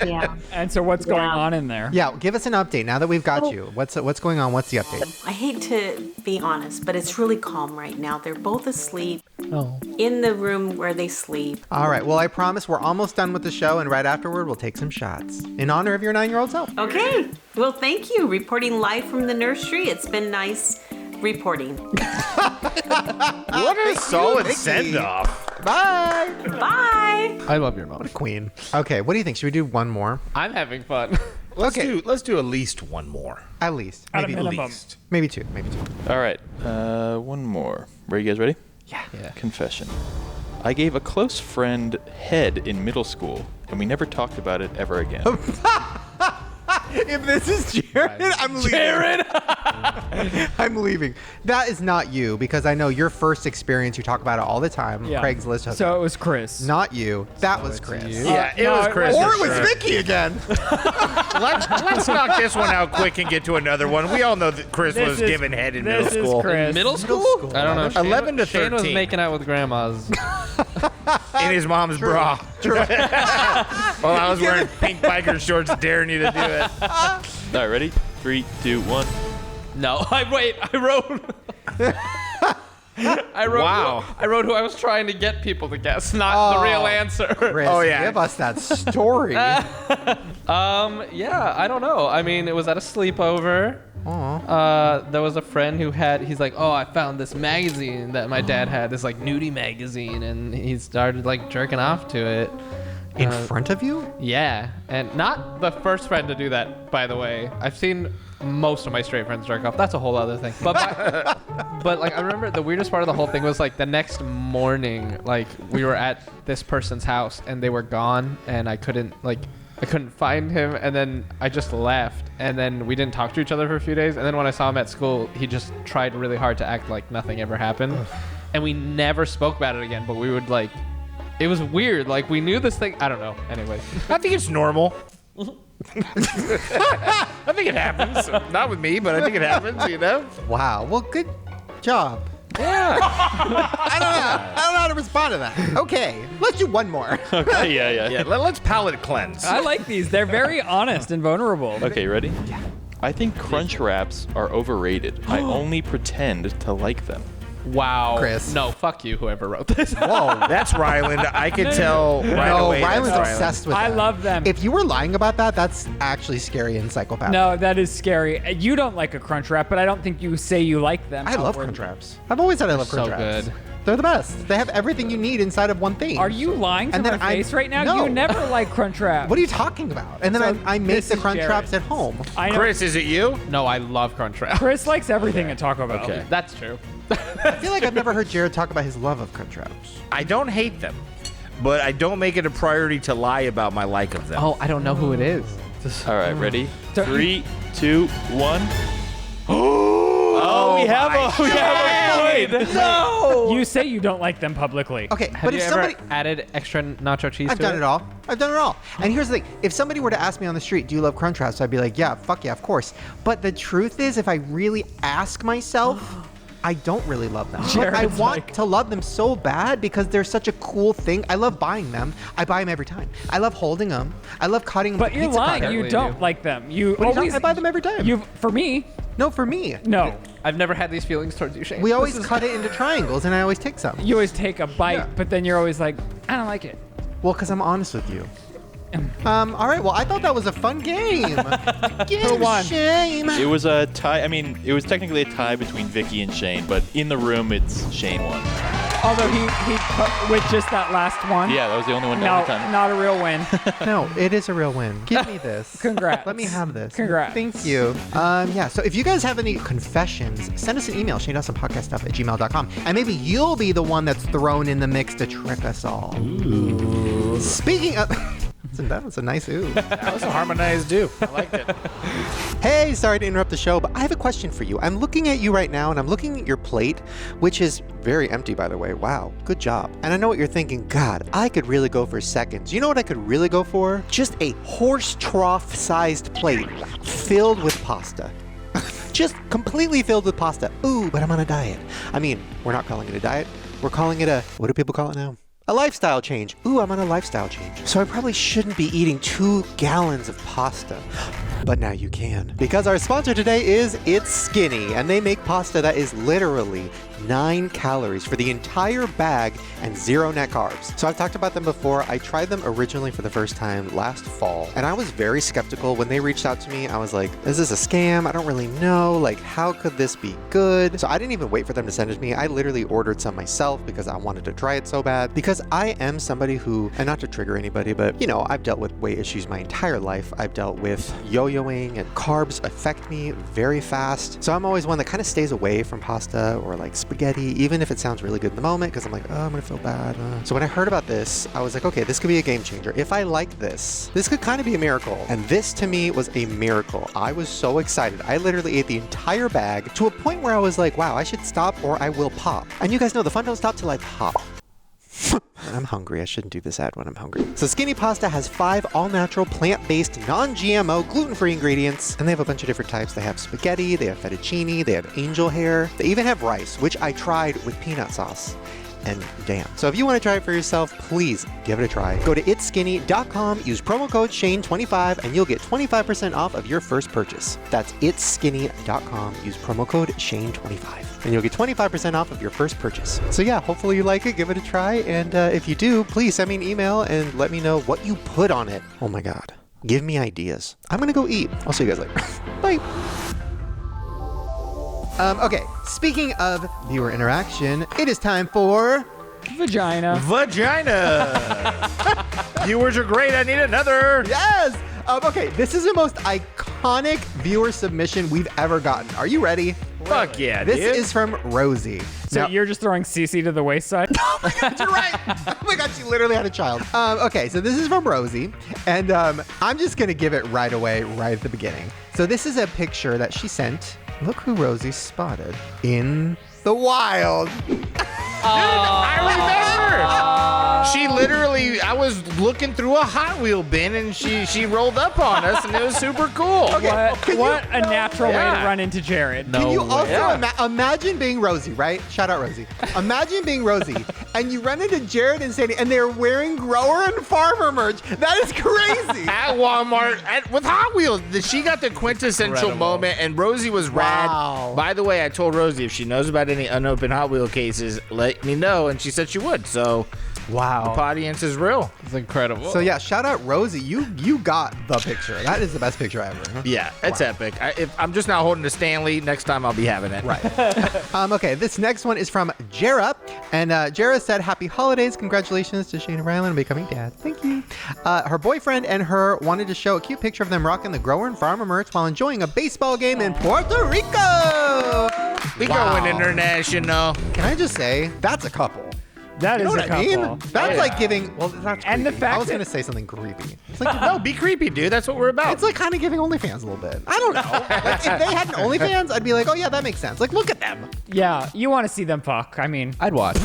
Yeah. And so what's going on in there? Yeah, give us an update now that we've got you. What's going on? What's the update? I hate to be honest, but it's really calm right now. They're both asleep Oh. in the room where they sleep. All right, well, I promise we're almost done with the show, and right afterward, we'll take some shots in honor of your 9-year-old self. Okay. Well, thank you. Reporting live from the nursery. It's been nice reporting. What a solid send-off. Bye. Bye. I love your mom. Queen. Okay, what do you think? Should we do one more? I'm having fun. Let's do at least one more. At least. At a Maybe minimum. Least. Maybe two. All right, one more. Are you guys ready? Yeah. Confession. I gave a close friend head in middle school, and we never talked about it ever again. If this is Jerid, I'm leaving. Jerid! I'm leaving. That is not you, because I know your first experience, you talk about it all the time. Yeah. Craigslist. hookup. So it was Chris. Not you. That was Chris. Yeah, it no, was it Chris. Or for it was sure. Vicky again. Let's knock this one out quick and get to another one. We all know that Chris This was is- given head in middle This is school. Chris. Middle school? I don't know. 11 to Shane was 13. making out with grandmas. In his mom's bra. While I was wearing pink biker shorts daring you to do it. All right, ready? 3, 2, 1. No, I wrote. Wow. I wrote who I was trying to get people to guess, not the real answer. Chris, Oh, yeah. give us that story. Yeah, I don't know. I mean, it was at a sleepover. There was a friend who he's like, oh, I found this magazine that my dad had, this like nudie magazine, and he started like jerking off to it. In front of you? Yeah, and not the first friend to do that, by the way. I've seen most of my straight friends jerk off. That's a whole other thing. But like, I remember the weirdest part of the whole thing was like the next morning, like we were at this person's house and they were gone, and I couldn't find him, and then I just left, and then we didn't talk to each other for a few days, and then when I saw him at school, he just tried really hard to act like nothing ever happened, and we never spoke about it again, but we would like, it was weird, like we knew this thing, I don't know, anyway. I think it's normal. I think it happens. Not with me, but I think it happens, you know? Wow. Well, good job. Yeah. I don't know how to respond to that. Okay, let's do one more. Okay, yeah. Yeah, let's palate cleanse. I like these. They're very honest and vulnerable. Okay, ready? Yeah. I think Crunchwraps are overrated. I only pretend to like them. Wow. Chris. No, fuck you, whoever wrote this. Whoa, that's Ryland. I could tell right No, away. that's Ryland's Ryland. obsessed with I that. love them. If you were lying about that, that's actually scary and psychopathic. No, that is scary. You don't like a Crunchwrap, but I don't think you say you like them. I love outwardly. Crunchwraps. I've always said I love So Crunchwraps. good. They're the best. They have everything you need inside of one thing. Are you lying to And my then face right now? No. You never like Crunchwrap. What are you talking about? And then So I make this the is Crunchwraps Jerid. at home. I know. Chris, is it you? No, I love Crunchwrap. Chris likes everything at Taco Bell. Okay. That's true. I feel like I've never heard Jerid talk about his love of Crunchwraps. I don't hate them, but I don't make it a priority to lie about my like of them. Oh, I don't know who it is. All right, ready? So- 3, 2, 1. Oh, we have a point. No! You say you don't like them publicly. Okay, Have but you if ever somebody... added extra nacho cheese I've to done it all. I've done it all. And here's the thing. If somebody were to ask me on the street, do you love Crunchwraps? I'd be like, yeah, fuck yeah, of course. But the truth is, if I really ask myself, I don't really love them. But I Jerid's want like- to love them so bad because they're such a cool thing. I love buying them. I buy them every time. I love holding them. I love cutting them But with a you're pizza lying. cutter. You Apparently don't do. like them. You What are you always. talking- I buy them every time. You for me. No, for me. No. I've never had these feelings towards you, Shane. We always cut it into triangles, and I always take some. You always take a bite, Yeah. but then you're always like, I don't like it. Well, because I'm honest with you. All right. Well, I thought that was a fun game. Who won? Shame. It was a tie. I mean, it was technically a tie between Vicky and Shane, but in the room, it's Shane won. Although he with just that last one. Yeah, that was the only one No, down the time. not a real win. No, it is a real win. Give me this. Congrats. Let me have this. Congrats. Thank you. Yeah, so if you guys have any confessions, send us an email, ShanedawsonPodcastStuff@gmail.com. And maybe you'll be the one that's thrown in the mix to trick us all. Ooh. Speaking of... That was a nice ooh. That was a harmonized do. I liked it. Hey, sorry to interrupt the show, but I have a question for you. I'm looking at you right now, and I'm looking at your plate, which is very empty, by the way. Wow, good job. And I know what you're thinking. God, I could really go for seconds. You know what I could really go for? Just a horse trough-sized plate filled with pasta. Just completely filled with pasta. Ooh, but I'm on a diet. I mean, we're not calling it a diet. We're calling it a, what do people call it now? A lifestyle change. Ooh, I'm on a lifestyle change. So I probably shouldn't be eating 2 gallons of pasta. But now you can. Because our sponsor today is It's Skinny, and they make pasta that is literally 9 calories for the entire bag and 0 net carbs. So I've talked about them before. I tried them originally for the first time last fall, and I was very skeptical when they reached out to me. I was like, is this a scam? I don't really know. Like, how could this be good? So I didn't even wait for them to send it to me. I literally ordered some myself because I wanted to try it so bad. Because I am somebody who, and not to trigger anybody, but you know, I've dealt with weight issues my entire life. I've dealt with yo-yoing, and carbs affect me very fast. So I'm always one that kind of stays away from pasta or like spaghetti, even if it sounds really good in the moment, because I'm like, oh, I'm gonna feel bad. So when I heard about this, I was like, okay, this could be a game changer. If I like this could kind of be a miracle. And this to me was a miracle. I was so excited. I literally ate the entire bag to a point where I was like, wow, I should stop or I will pop. And you guys know the fun don't stop till I pop. I'm hungry. I shouldn't do this ad when I'm hungry. So Skinny Pasta has 5 all-natural, plant-based, non-GMO, gluten-free ingredients, and they have a bunch of different types. They have spaghetti, they have fettuccine, they have angel hair, they even have rice, which I tried with peanut sauce. And damn. So if you want to try it for yourself, please give it a try. Go to itsskinny.com, use promo code Shane25, and you'll get 25% off of your first purchase. That's itsskinny.com, use promo code Shane25, and you'll get 25% off of your first purchase. So yeah, hopefully you like it, give it a try, and if you do, please send me an email and let me know what you put on it. Oh my God. Give me ideas. I'm gonna go eat. I'll see you guys later. Bye. Okay, speaking of viewer interaction, it is time for... Vagina. Viewers are great. I need another. Yes! Okay, this is the most iconic viewer submission we've ever gotten. Are you ready? Fuck yeah, This dude. is from Rosie. So Now- you're just throwing Cece to the wayside? Oh my God, you're right. Oh my God, she literally had a child. Okay, so this is from Rosie, and I'm just gonna give it right away, right at the beginning. So this is a picture that she sent. Look who Rosie spotted in the wild. I remember. She literally, I was looking through a Hot Wheel bin and she rolled up on us and it was super cool. What a natural way to run into Jerid. Can you also Yeah. imagine being Rosie, right? Shout out Rosie. Imagine being Rosie, and you run into Jerid and Stanley, and they're wearing grower and farmer merch. That is crazy. At Walmart with Hot Wheels. She got the quintessential Incredible. moment and Rosie was rad. Wow. By the way, I told Rosie if she knows about any unopened Hot Wheel cases, let me know. And she said she would. So Wow. the audience is real. It's incredible. So yeah, shout out Rosie. You got the picture. That is the best picture ever. Yeah, it's epic. I'm just not holding to Stanley. Next time I'll be having it. Right. Okay, this next one is from Jerid. And Jerid said, happy holidays. Congratulations to Shane and Ryland on becoming dad. Thank you. Her boyfriend and her wanted to show a cute picture of them rocking the grower and farmer merch while enjoying a baseball game in Puerto Rico. We Wow. going international. Can I just say, that's a couple. That You is know a what I couple. mean? That's like giving, well, that's And the creepy. fact I was that- going to say something creepy. It's like, No, be creepy, dude. That's what we're about. it's like kind of giving OnlyFans a little bit. I don't know. Like, if they had an OnlyFans, I'd be like, oh yeah, that makes sense. Like, look at them. Yeah, you want to see them fuck. I mean, I'd watch.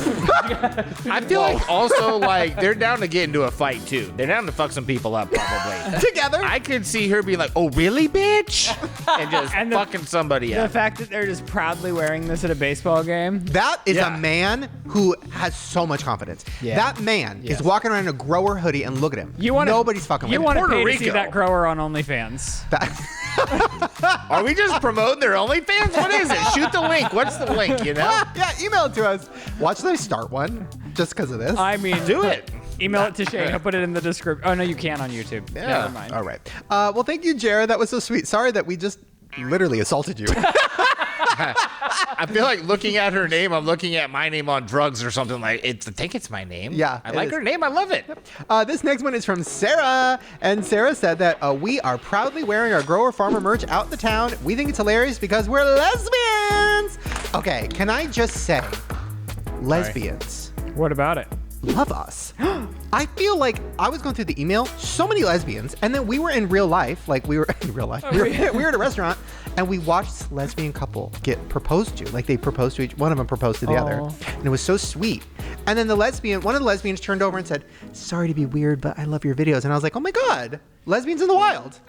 I feel like also like they're down to get into a fight too. They're down to fuck some people up probably. Together. I could see her being like, "Oh, really, bitch?" and just And the- fucking somebody the up. fact that they're just proudly wearing this at a baseball game. That is Yeah. a man who has so much confidence. Yeah. That man is walking around in a grower hoodie, and look at him. You want Nobody's fucking You with want him. to Puerto pay to see Rico. that grower on OnlyFans? Are we just promoting their OnlyFans? What is it? Shoot the link. What's the link? You know? Yeah, email it to us. Watch them start one just because of this. I mean, Do it. Email it to Shane. He'll put it in the description. Oh no, you can on YouTube. Yeah. Never mind. All right. Well, thank you, Jerid. That was so sweet. Sorry that we just literally assaulted you. I feel like looking at her name, I'm looking at my name on drugs or something like I think it's my name. Yeah, I like her name. I love it. This next one is from Sarah. And Sarah said that we are proudly wearing our grower farmer merch out in the town. We think it's hilarious because we're lesbians. Okay, can I just say, lesbians What about it? love us. I feel like I was going through the email, so many lesbians, and then we were in real life, we were in real life. We were at a restaurant, and we watched this lesbian couple get proposed to. Like they proposed to each one of them proposed to the other, and it was so sweet. And then one of the lesbians turned over and said, "Sorry to be weird, but I love your videos." And I was like, "Oh my god, lesbians in the wild."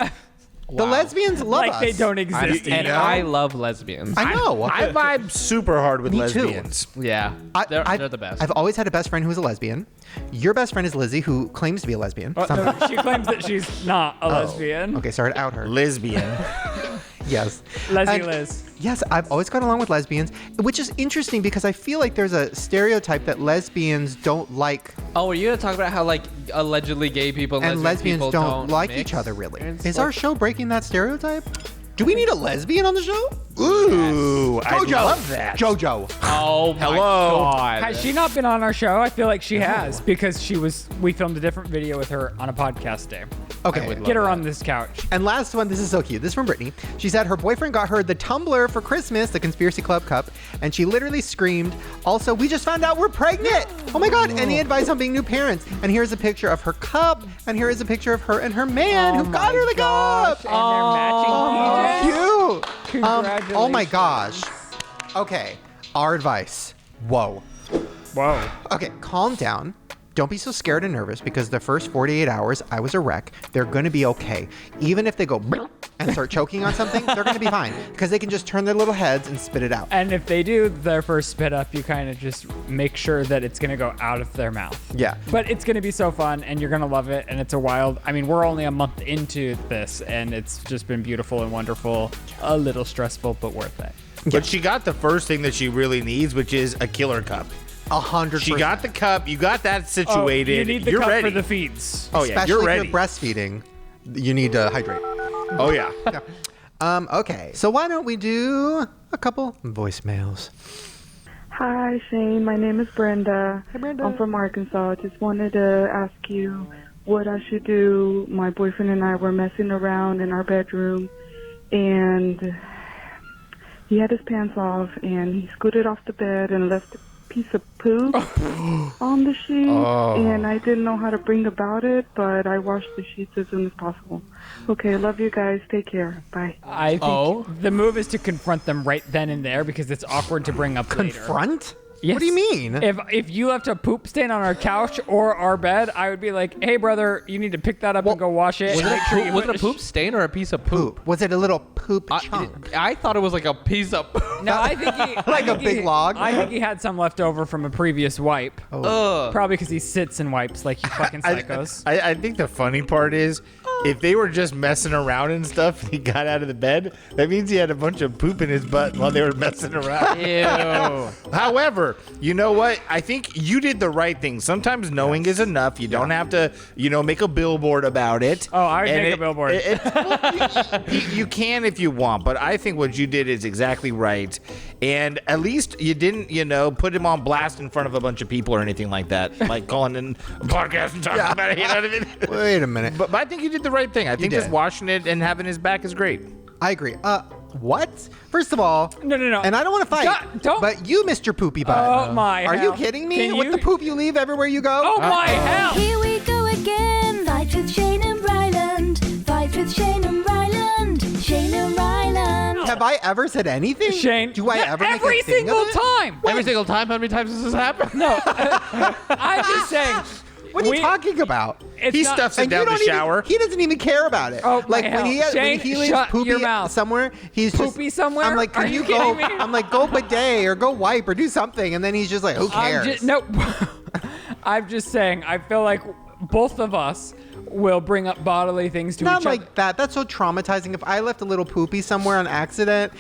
The lesbians love us. Like they don't exist. And I love lesbians. I know. I vibe super hard with Me lesbians. too. Yeah, they're the best. I've always had a best friend who was a lesbian. Your best friend is Lizzie, who claims to be a lesbian. No, she claims that she's not a lesbian. Okay, sorry to out her. Lesbian. Yes. Leslie And- Liz. Yes, I've always gone along with lesbians, which is interesting because I feel like there's a stereotype that lesbians don't like, Oh, are you gonna talk about how like allegedly gay people and lesbians people don't like mix? each other really. It's Is like- our show breaking that stereotype? Do we need a lesbian on the show? Ooh, I Jojo. love that. Jojo. Oh my Hello. god! Has she not been on our show? I feel like she has because we filmed a different video with her on a podcast day. Okay. Get her on this couch. And last one, this is so cute. This is from Brittany. She said her boyfriend got her the tumbler for Christmas, the Conspiracy Club cup, and she literally screamed, "Also, we just found out we're pregnant! Oh my god!" Any advice on being new parents? And here's a picture of her cup, and here is a picture of her and her man who got her the cup. And they're matching PJs. Cute. Congratulations. Oh my gosh. Okay, our advice. Whoa. Whoa. Okay, calm down. Don't be so scared and nervous because the first 48 hours, I was a wreck. They're going to be okay. Even if they go and start choking on something, they're going to be fine because they can just turn their little heads and spit it out. And if they do their first spit up, you kind of just make sure that it's going to go out of their mouth. Yeah. But it's going to be so fun and you're going to love it. And it's a wild, we're only a month into this and it's just been beautiful and wonderful. A little stressful, but worth it. But she got the first thing that she really needs, which is a killer cup. 100%. She got the cup. You got that situated. You need the You're cup ready. for the feeds. Oh yeah, Especially you're if ready. you're breastfeeding, you need to hydrate. Oh yeah. Okay, so why don't we do a couple voicemails? Hi, Shane. My name is Brenda. Hi, Brenda. I'm from Arkansas. I just wanted to ask you what I should do. My boyfriend and I were messing around in our bedroom, and he had his pants off, and he scooted off the bed and left a piece of poop on the sheet, and I didn't know how to bring about it, but I washed the sheets as soon as possible. Okay, love you guys. Take care. Bye. I think the move is to confront them right then and there because it's awkward to bring up later. Confront? Yes. What do you mean? If you left a poop stain on our couch or our bed, I would be like, "Hey, brother, you need to pick that up and go wash it." Was Make sure you was it put a poop stain or a piece of poop? Was it a little poop chunk? I thought it was like a piece of. No, I think he Like a big log? I think he had some left over from a previous wipe. Ugh. Probably because he sits and wipes like you fucking psychos. I think the funny part is, if they were just messing around and stuff, and he got out of the bed, that means he had a bunch of poop in his butt while they were messing around. Ew. However, you know what? I think you did the right thing. Sometimes knowing is enough. You don't have to, make a billboard about it. Oh, I would And make a billboard. You can if you want, but I think what you did is exactly right. And at least you didn't, put him on blast in front of a bunch of people or anything like that, like calling in a podcast and talking about it. You know what I mean? Wait a minute. But I think you did the right thing. I think just did. washing it and having his back is great. I agree. What? First of all, No. and I don't want to fight, Don't. but you, Mr. Poopy Butt. Oh my! Are hell. you kidding me? Can With you- the poop you leave everywhere you go? Oh my hell! Here we go again. Fight with Shane and Ryland. Fight with Shane and Ryland. Shane and Ryland. Have I ever said anything? Shane, do I ever make every a thing of single it? time? Every single time? How many times does this happen? No, I'm just saying. What are you talking about? It's He not- stuffs it And you down the don't even- shower. he doesn't even care about it. Oh, my like when he hell. when he Shane, leaves shut poopy your mouth. somewhere, he's just Poopy somewhere? I'm like, Are can you you go? kidding me? I'm like, go bidet or go wipe or do something, and then he's just like, who cares? No, I'm just saying. I feel like both of us will bring up bodily things to Not each like other. that. That's so traumatizing. If I left a little poopy somewhere on accident,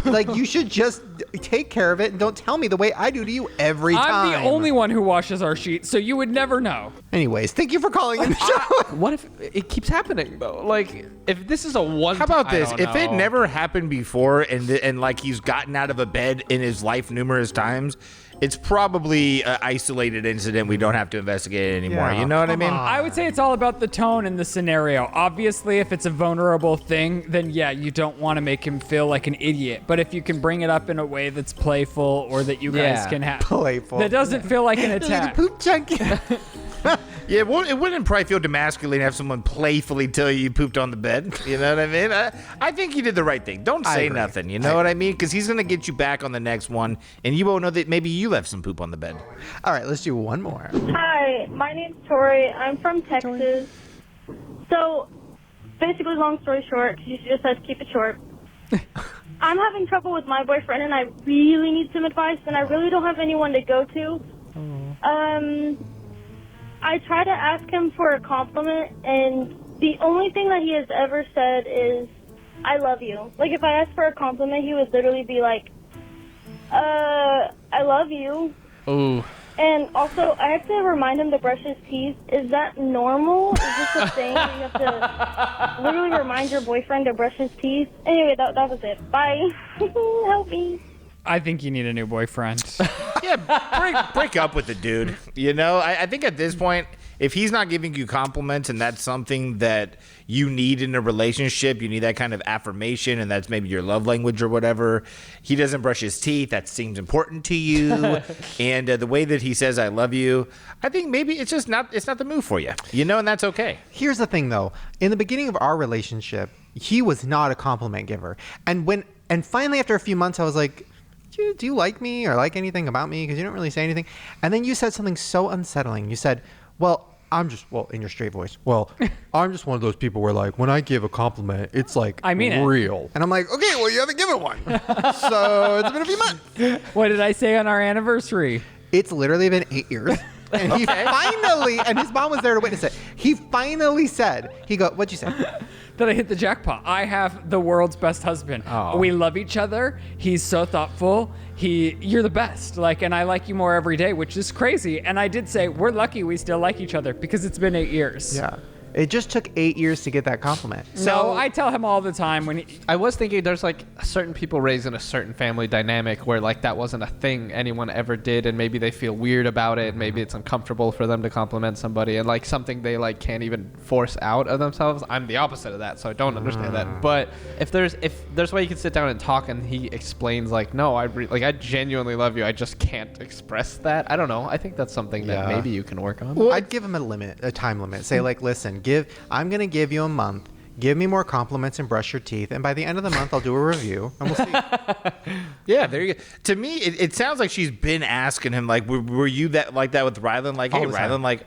like you should just take care of it and don't tell me the way I do to you every time. I'm the only one who washes our sheets, so you would never know. Anyways, thank you for calling in the show. What if it keeps happening though? Like, if this is a one. How about this? I don't If it know. never happened before, and like he's gotten out of a bed in his life numerous times, it's probably an isolated incident. We don't have to investigate it anymore. Yeah, You know what I mean? I would say it's all about the tone and the scenario. Obviously, if it's a vulnerable thing, then yeah, you don't want to make him feel like an idiot. But if you can bring it up in a way that's playful or that you guys can have Playful. that doesn't feel like an Like a attack. poop chunk. Yeah, well, it wouldn't probably feel demasculating to have someone playfully tell you pooped on the bed. You know what I mean? I think you did the right thing. Don't I say agree. nothing. You know what I mean? Because he's going to get you back on the next one, and you won't know that maybe you left some poop on the bed. All right, let's do one more. Hi, my name's Tori. I'm from Texas. So, basically, long story short, she just says keep it short. I'm having trouble with my boyfriend, and I really need some advice, and I really don't have anyone to go to. I try to ask him for a compliment, and the only thing that he has ever said is, I love you. Like, if I asked for a compliment, he would literally be like, I love you. Ooh. And also, I have to remind him to brush his teeth. Is that normal? Is this a thing where you have to literally remind your boyfriend to brush his teeth? Anyway, that was it. Bye. Help me. I think you need a new boyfriend. Yeah, break up with the dude. You know, I think at this point, if he's not giving you compliments and that's something that you need in a relationship, you need that kind of affirmation, and that's maybe your love language or whatever. He doesn't brush his teeth. That seems important to you. And the way that he says, I love you, I think maybe it's not the move for you, you know, and that's okay. Here's the thing, though. In the beginning of our relationship, he was not a compliment giver. And finally, after a few months, I was like, do you like me or like anything about me? Because you don't really say anything. And then you said something so unsettling. You said, in your straight voice, I'm just one of those people where, like, when I give a compliment, it's like I mean real. And I'm like, okay, well, you haven't given one. So it's been a few months. What did I say on our anniversary? It's literally been 8 years. And he finally, and his mom was there to witness it. He finally said, what'd you say? That I hit the jackpot. I have the world's best husband. Oh. We love each other. He's so thoughtful. You're the best. Like, and I like you more every day, which is crazy. And I did say, we're lucky we still like each other because it's been 8 years. Yeah. It just took 8 years to get that compliment. So I tell him all the time I was thinking there's like certain people raised in a certain family dynamic where like that wasn't a thing anyone ever did, and maybe they feel weird about it. Maybe it's uncomfortable for them to compliment somebody, and like something they like can't even force out of themselves. I'm the opposite of that, so I don't understand that. But if there's a way you can sit down and talk, and he explains like, no, I genuinely love you. I just can't express that. I don't know. I think that's something that maybe you can work on. Well, I'd give him a time limit. Say like, listen, I'm going to give you a month. Give me more compliments and brush your teeth. And by the end of the month, I'll do a review and we'll see. Yeah, there you go. To me, it sounds like she's been asking him, like, were you like that with Ryland? Like, hey, Ryland, like,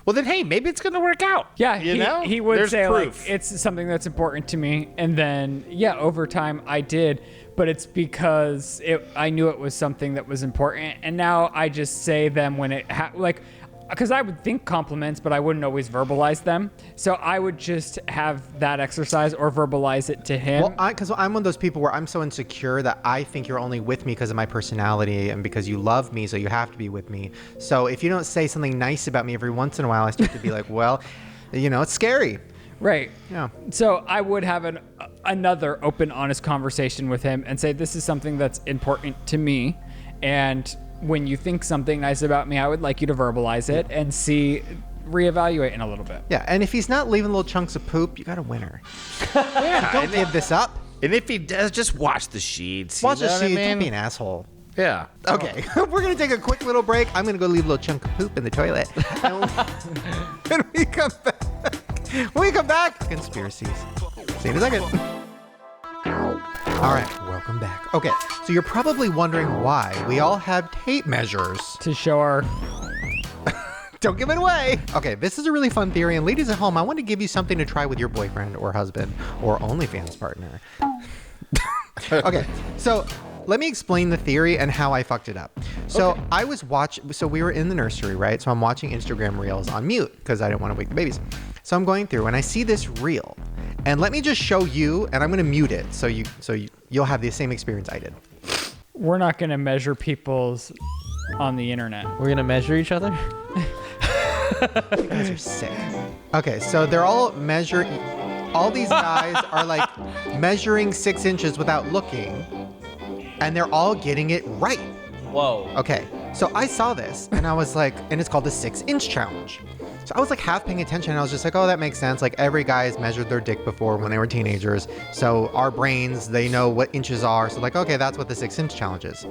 well, then, hey, maybe it's going to work out. Yeah, you know? He would There's say, proof. like, it's something that's important to me. And then, over time, I did. But it's because I knew it was something that was important. And now I just say them when it, because I would think compliments, but I wouldn't always verbalize them. So I would just have that exercise or verbalize it to him. Well, because I'm one of those people where I'm so insecure that I think you're only with me because of my personality and because you love me, so you have to be with me. So if you don't say something nice about me every once in a while, I start to be like, well, it's scary. Right. Yeah. So I would have another open, honest conversation with him and say, this is something that's important to me. And when you think something nice about me, I would like you to verbalize it and reevaluate in a little bit. Yeah, and if he's not leaving little chunks of poop, you got a winner. Yeah, Don't give this up. And if he does, just wash the sheets. Watch the you know what I sheets. mean? Don't be an asshole. Yeah. Okay, we're going to take a quick little break. I'm going to go leave a little chunk of poop in the toilet. And when we come back, conspiracies. See you in a second. All right, welcome back. Okay, so you're probably wondering why we all have tape measures. To show our... Don't give it away. Okay, this is a really fun theory, and ladies at home, I want to give you something to try with your boyfriend or husband or OnlyFans partner. Okay, so let me explain the theory and how I fucked it up. So so we were in the nursery, right? So I'm watching Instagram Reels on mute because I didn't want to wake the babies. So I'm going through and I see this reel. And let me just show you, and I'm going to mute it so you'll have the same experience I did. We're not going to measure people's on the internet. We're going to measure each other? You guys are sick. Okay, so they're all measuring. All these guys are like measuring 6 inches without looking, and they're all getting it right. Whoa. Okay, so I saw this, and I was like, and it's called the 6-inch challenge. So I was like half paying attention, and I was just like, oh, that makes sense. Like every guy has measured their dick before when they were teenagers. So our brains, they know what inches are. So like, okay, that's what the 6-inch challenge is.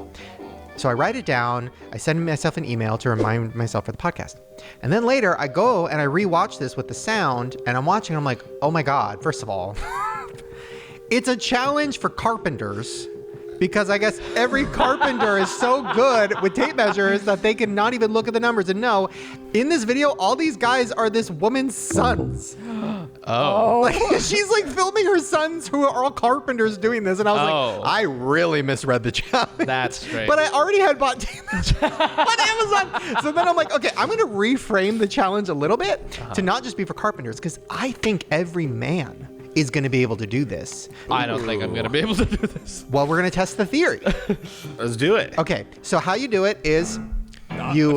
So I write it down. I send myself an email to remind myself for the podcast. And then later I go and I rewatch this with the sound, and I'm watching, I'm like, oh my God, first of all, it's a challenge for carpenters. Because I guess every carpenter is so good with tape measures that they can not even look at the numbers and know. In this video, all these guys are this woman's sons. Oh. Like, she's like filming her sons who are all carpenters doing this. And I was like, I really misread the challenge. That's strange. But I already had bought tape measures on Amazon. So then I'm like, okay, I'm going to reframe the challenge a little bit to not just be for carpenters. Because I think every man is going to be able to do this. I don't think I'm going to be able to do this. Well, we're going to test the theory. Let's do it. Okay, so how you do it is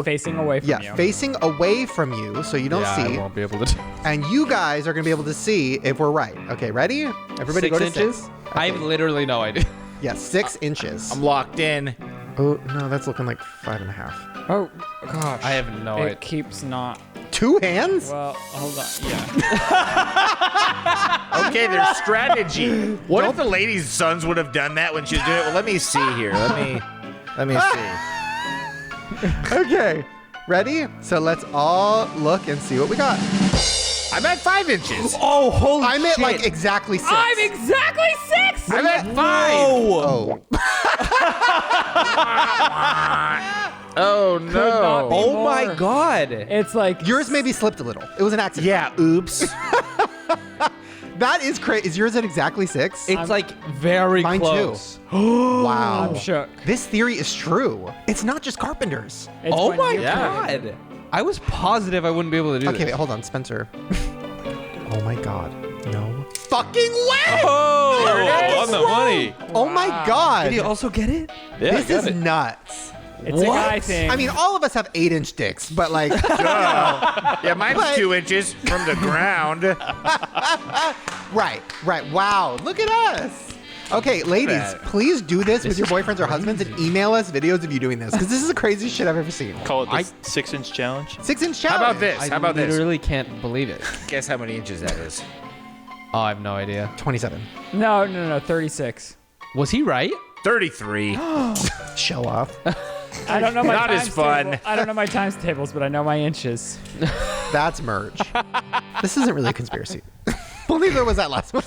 facing away from you. Yeah, facing away from you so you don't see. I won't be able to do. And you guys are going to be able to see if we're right. Okay, ready? Everybody 6 go to inches. 6. I have literally no idea. Yeah, 6 inches. I'm locked in. Oh, no, that's looking like 5.5. Oh, gosh. I have no idea. It keeps not. 2 hands? Well, hold on. Yeah. Okay, there's strategy. What if the lady's sons would have done that when she was doing it? Well, let me see here. Let me see. Okay, ready? So let's all look and see what we got. I'm at 5 inches. Oh, holy shit. I'm at like exactly 6. I'm exactly 6! I'm at 5. Oh. Oh, Could not no. be Oh my more. God. It's like Yours maybe slipped a little. It was an accident. Yeah, oops. That is crazy. Is yours at exactly 6? It's like very Mine close. too. Wow. I'm shook. This theory is true. It's not just carpenters. It's Oh when my you- God. I was positive I wouldn't be able to do Okay, this. wait, hold on, Spencer. Oh my God. No fucking way! Oh, on the money. Oh my God. Did you also get it? Yeah, This I got is it. nuts. It's a guy thing. I mean, all of us have 8-inch dicks, but like, Yeah, mine's But- 2 inches from the ground. right. Wow, look at us. Okay, ladies, Bad. please do this with your boyfriends or husbands and email us videos of you doing this, because this is the craziest shit I've ever seen. Call it the 6-inch challenge. 6-inch How challenge. about this? I How about this? literally can't believe it. Guess how many inches that is. Oh, I have no idea. 27. No, 36. Was he right? 33. Show off. I don't know my Not as times fun. table. I don't know my times tables, but I know my inches. That's merge. This isn't really a conspiracy. Only there was that last one.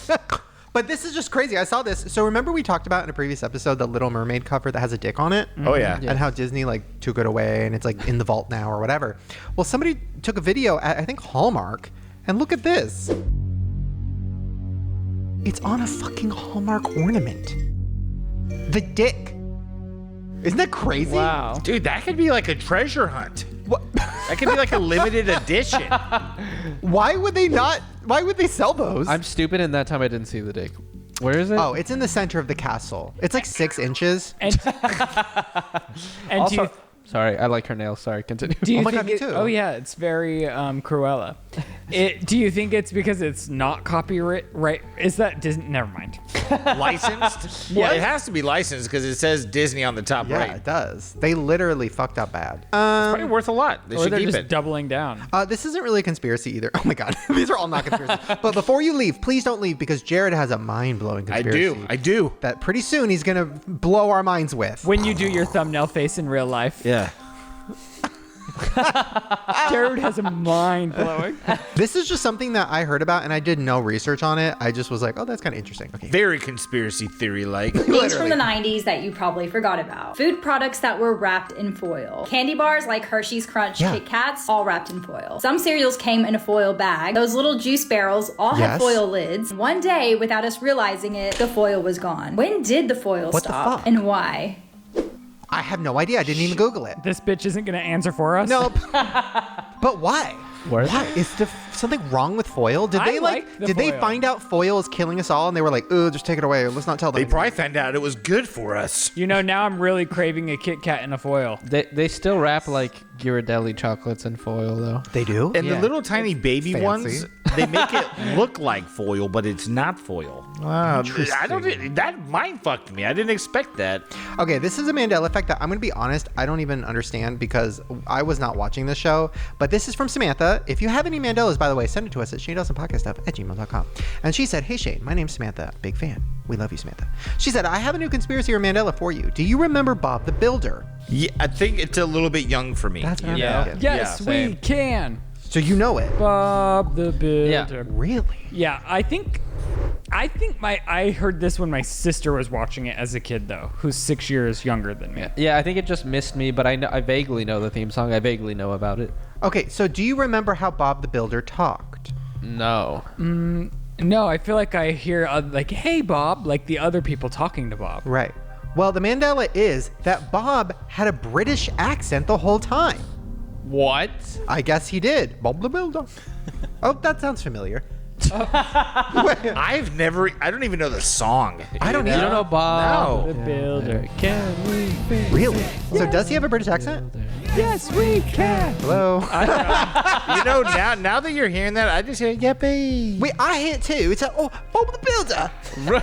But this is just crazy. I saw this. So remember we talked about in a previous episode the Little Mermaid cover that has a dick on it? Oh, yeah. And how Disney like took it away and it's like in the vault now or whatever. Well, somebody took a video at, I think, Hallmark, and look at this. It's on a fucking Hallmark ornament. The dick. Isn't that crazy? Wow. Dude, that could be like a treasure hunt. What? That could be like a limited edition. Why would they sell those? I'm stupid, and that time I didn't see the dick. Where is it? Oh, it's in the center of the castle. It's like 6 inches. And, and also, do you, sorry, I like her nails. Sorry, continue. do you Oh my think God, me it- too. Oh yeah, it's very Cruella. Do you think it's because it's not copyright? Right? Is that Disney? Never mind. Licensed? Yes. It has to be licensed because it says Disney on the top Yeah, right. it does. They literally fucked up bad. Probably worth a lot. They Or should they're keep just it. doubling down. This isn't really a conspiracy either. Oh my God. These are all not conspiracies. But before you leave, please don't leave because Jerid has a mind-blowing I conspiracy. do. That pretty soon he's going to blow our minds with. When you do your thumbnail face in real life, Yeah. Jared has a mind blowing. This is just something that I heard about and I did no research on it. I just was like, oh, that's kind of interesting. Okay. Very conspiracy theory like. Things from the 90s that you probably forgot about. Food products that were wrapped in foil. Candy bars like Hershey's Crunch, Yeah. Kit Kats, all wrapped in foil. Some cereals came in a foil bag. Those little juice barrels all Yes. had foil lids. One day, without us realizing it, the foil was gone. When did the foil What the stop? fuck? And why? I have no idea. I didn't even Google it. This bitch isn't gonna answer for us. Nope. But why? Where? What? Is something wrong with foil? Did I they like the did they foil. find out foil is killing us all and they were like, "Ooh, just take it away. Let's not tell them." They probably found out it was good for us. You know, now I'm really craving a Kit Kat in a foil. They still wrap like Ghirardelli chocolates in foil, though. They do? And the little tiny baby fancy. ones, they make it look like foil, but it's not foil. I don't. That mind fucked me. I didn't expect that. Okay, this is a Mandela effect that I'm going to be honest, I don't even understand because I was not watching the show. But this is from Samantha. If you have any Mandelas, by the way, send it to us at ShanedawsonPodcastStuff@gmail.com. And she said, "Hey Shane, my name's Samantha. Big fan. We love you, Samantha." She said, "I have a new conspiracy or Mandela for you. Do you remember Bob the Builder?" Yeah, I think it's a little bit young for me. That's what I'm Yeah. thinking. Yes, we can. So you know it. Bob the Builder. Yeah. Really? Yeah, I think I heard this when my sister was watching it as a kid, though, who's 6 years younger than me. Yeah, I think it just missed me, but I vaguely know the theme song. I vaguely know about it. Okay, so do you remember how Bob the Builder talked? No. No, I feel like I hear like, "Hey, Bob," like the other people talking to Bob. Right. Well, the Mandela is that Bob had a British accent the whole time. What? I guess he did. Bob the Builder. Oh, that sounds familiar. I don't even know the song. I don't You either. don't know Bob? The Builder. Can we fix Really? it? So does he have a British accent? Yes, we can. Hello? You know, now that you're hearing that, I just hear yippee. Wait, I hear it too. It's like, oh, Bob the Builder.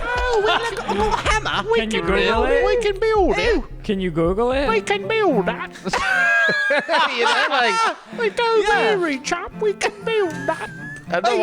Oh, we like a hammer. Can you Google it? We can build it. Can you Google it? We can build that. You know, like we do very chop. We can build that. I don't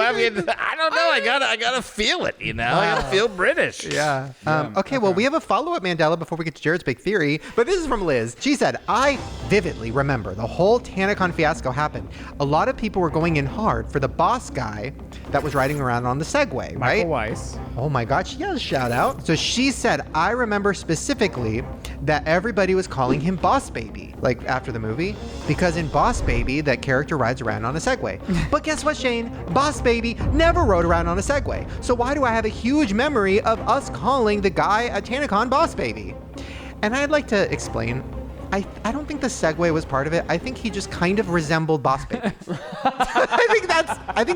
know. I gotta feel it. You know, I gotta feel British. Yeah. Okay, well, we have a follow-up Mandela before we get to Jared's big theory, but this is from Liz. She said, "I vividly remember the whole Tanacon fiasco happened. A lot of people were going in hard for the boss guy that was riding around on the Segway, right?" Michael Weiss. Oh my God, she has a shout out. So she said, "I remember specifically that everybody was calling him Boss Baby, like after the movie, because in Boss Baby, that character rides around on a Segway. But guess what, Shane? Boss Baby never rode around on a Segway. So why do I have a huge memory of us calling the guy at Tanacon Boss Baby?" And I'd like to explain. I don't think the Segway was part of it. I think he just kind of resembled Boss Baby. I think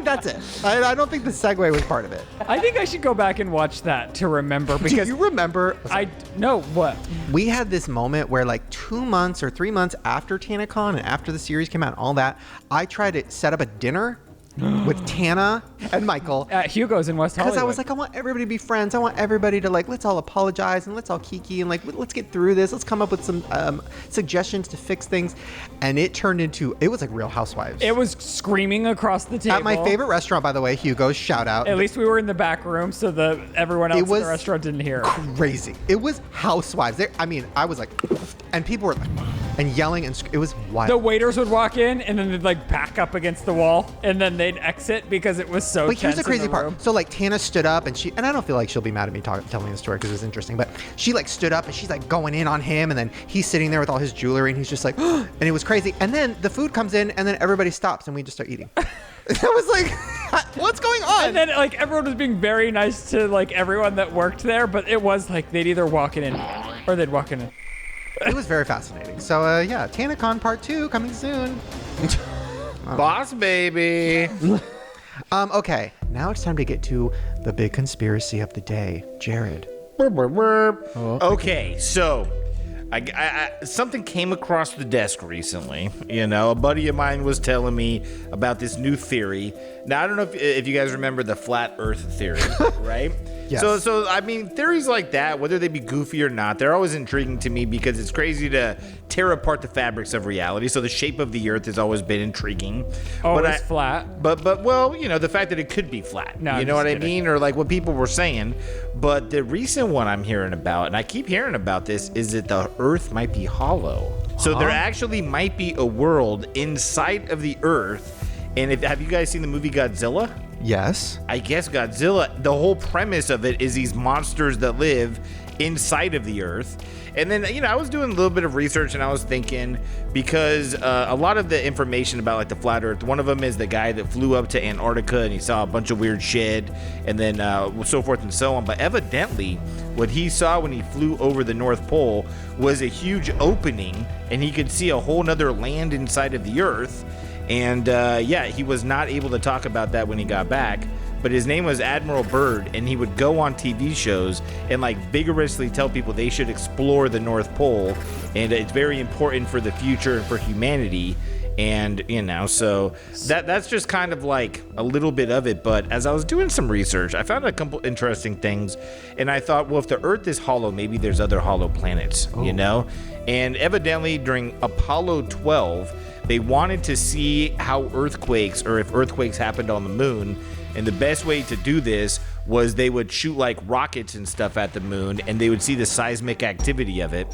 that's it. I don't think the Segway was part of it. I think I should go back and watch that to remember Do because you remember? no, what? We had this moment where like 2 months or 3 months after Tanacon and after the series came out and all that, I tried to set up a dinner with Tana and Michael At Hugo's in West Hollywood. because I was like, I want everybody to be friends. I want everybody to like, let's all apologize and let's all kiki and like, let's get through this. Let's come up with some suggestions to fix things. And it turned into, it was like Real Housewives. It was screaming across the table. At my favorite restaurant, by the way, Hugo's, shout out. At least we were in the back room, so everyone else in was the restaurant didn't hear. Crazy. It was Housewives. I was like, and people were like, and yelling and it was wild. The waiters would walk in and then they'd like back up against the wall and then they'd exit because it was so But here's the tense in crazy room. part. So like Tana stood up and I don't feel like she'll be mad at me telling the story because it was interesting, but she like stood up and she's like going in on him and then he's sitting there with all his jewelry and he's just like, and it was crazy. And then the food comes in and then everybody stops and we just start eating. I was like, what's going on? And then like everyone was being very nice to like everyone that worked there, but it was like they'd either walk in or they'd walk in. It was very fascinating. So yeah, Tanacon Part 2 coming soon. Boss Baby. Okay, now it's time to get to the big conspiracy of the day. Jared. Okay, so I something came across the desk recently. You know, a buddy of mine was telling me about this new theory. Now, I don't know if you guys remember the flat Earth theory, right? Yes. So I mean, theories like that, whether they be goofy or not, they're always intriguing to me because it's crazy to tear apart the fabrics of reality. So the shape of the Earth has always been intriguing. Always flat. But well, you know, the fact that it could be flat. No, you I'm know just what I kidding. mean? Or like what people were saying. But the recent one I'm hearing about, and I keep hearing about this, is that the Earth might be hollow. So there actually might be a world inside of the Earth. And have you guys seen the movie Godzilla? Yes. I guess Godzilla, the whole premise of it is these monsters that live inside of the Earth. And then, you know, I was doing a little bit of research and I was thinking, because a lot of the information about like the flat Earth, one of them is the guy that flew up to Antarctica and he saw a bunch of weird shit and then so forth and so on. But evidently what he saw when he flew over the North Pole was a huge opening and he could see a whole nother land inside of the Earth. And yeah, he was not able to talk about that when he got back. but his name was Admiral Byrd, and he would go on TV shows and like vigorously tell people they should explore the North Pole, and it's very important for the future and for humanity. And, you know, so that's just kind of like a little bit of it. But as I was doing some research, I found a couple interesting things. And I thought, well, if the Earth is hollow, maybe there's other hollow planets, you know? And evidently during Apollo 12, they wanted to see how earthquakes, or if earthquakes happened on the moon. And the best way to do this was they would shoot like rockets and stuff at the moon, and they would see the seismic activity of it.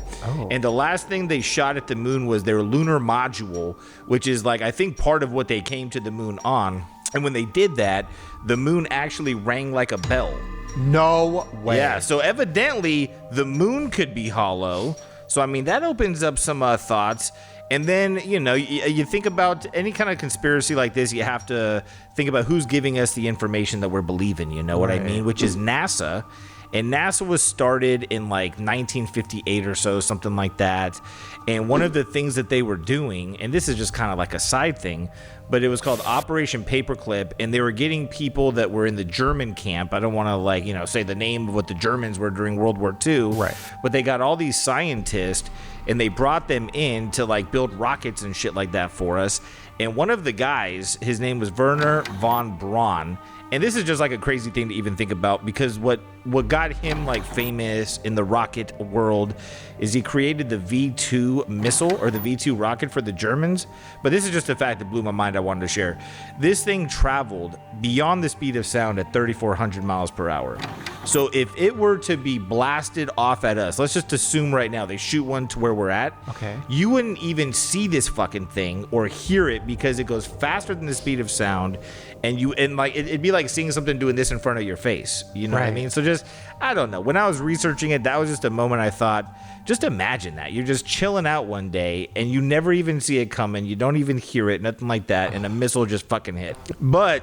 And the last thing they shot at the moon was their lunar module, which is like, I think, part of what they came to the moon on. And when they did that, the moon actually rang like a bell. No way. Yeah, so evidently the moon could be hollow. So, I mean, that opens up some thoughts. And then, you know, you think about any kind of conspiracy like this, you have to think about who's giving us the information that we're believing, you know what I mean? Which is NASA. And NASA was started in like 1958 or so, something like that. And one of the things that they were doing, and this is just kind of like a side thing, but it was called Operation Paperclip, and they were getting people that were in the German camp. I don't want to, like, you know, say the name of what the Germans were during World War II. Right. But they got all these scientists, and they brought them in to like build rockets and shit like that for us. And one of the guys, his name was Werner von Braun. And this is just like a crazy thing to even think about, because what got him like famous in the rocket world is he created the V2 missile, or the V2 rocket for the Germans. But this is just a fact that blew my mind I wanted to share. This thing traveled beyond the speed of sound at 3,400 miles per hour. So if it were to be blasted off at us, let's just assume right now they shoot one to where we're at. Okay. You wouldn't even see this fucking thing or hear it, because it goes faster than the speed of sound. And like it'd be like seeing something doing this in front of your face. You know what I mean? So just, I don't know. When I was researching it, that was just a moment I thought, just imagine that. You're just chilling out one day and you never even see it coming. You don't even hear it, nothing like that. And a missile just fucking hit. But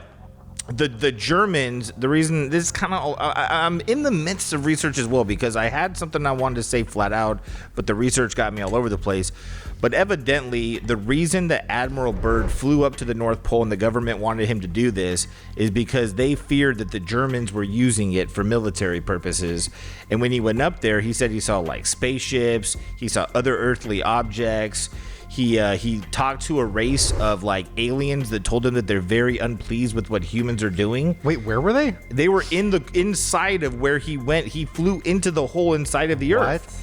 the Germans, the reason this is kind of, I'm in the midst of research as well, because I had something I wanted to say flat out, but the research got me all over the place. But evidently, the reason that Admiral Byrd flew up to the North Pole and the government wanted him to do this is because they feared that the Germans were using it for military purposes. And when he went up there, he said he saw like spaceships, he saw other earthly objects. He talked to a race of like aliens that told him that they're very unpleased with what humans are doing. Wait, where were they? They were inside of where he went. He flew into the hole inside of the earth.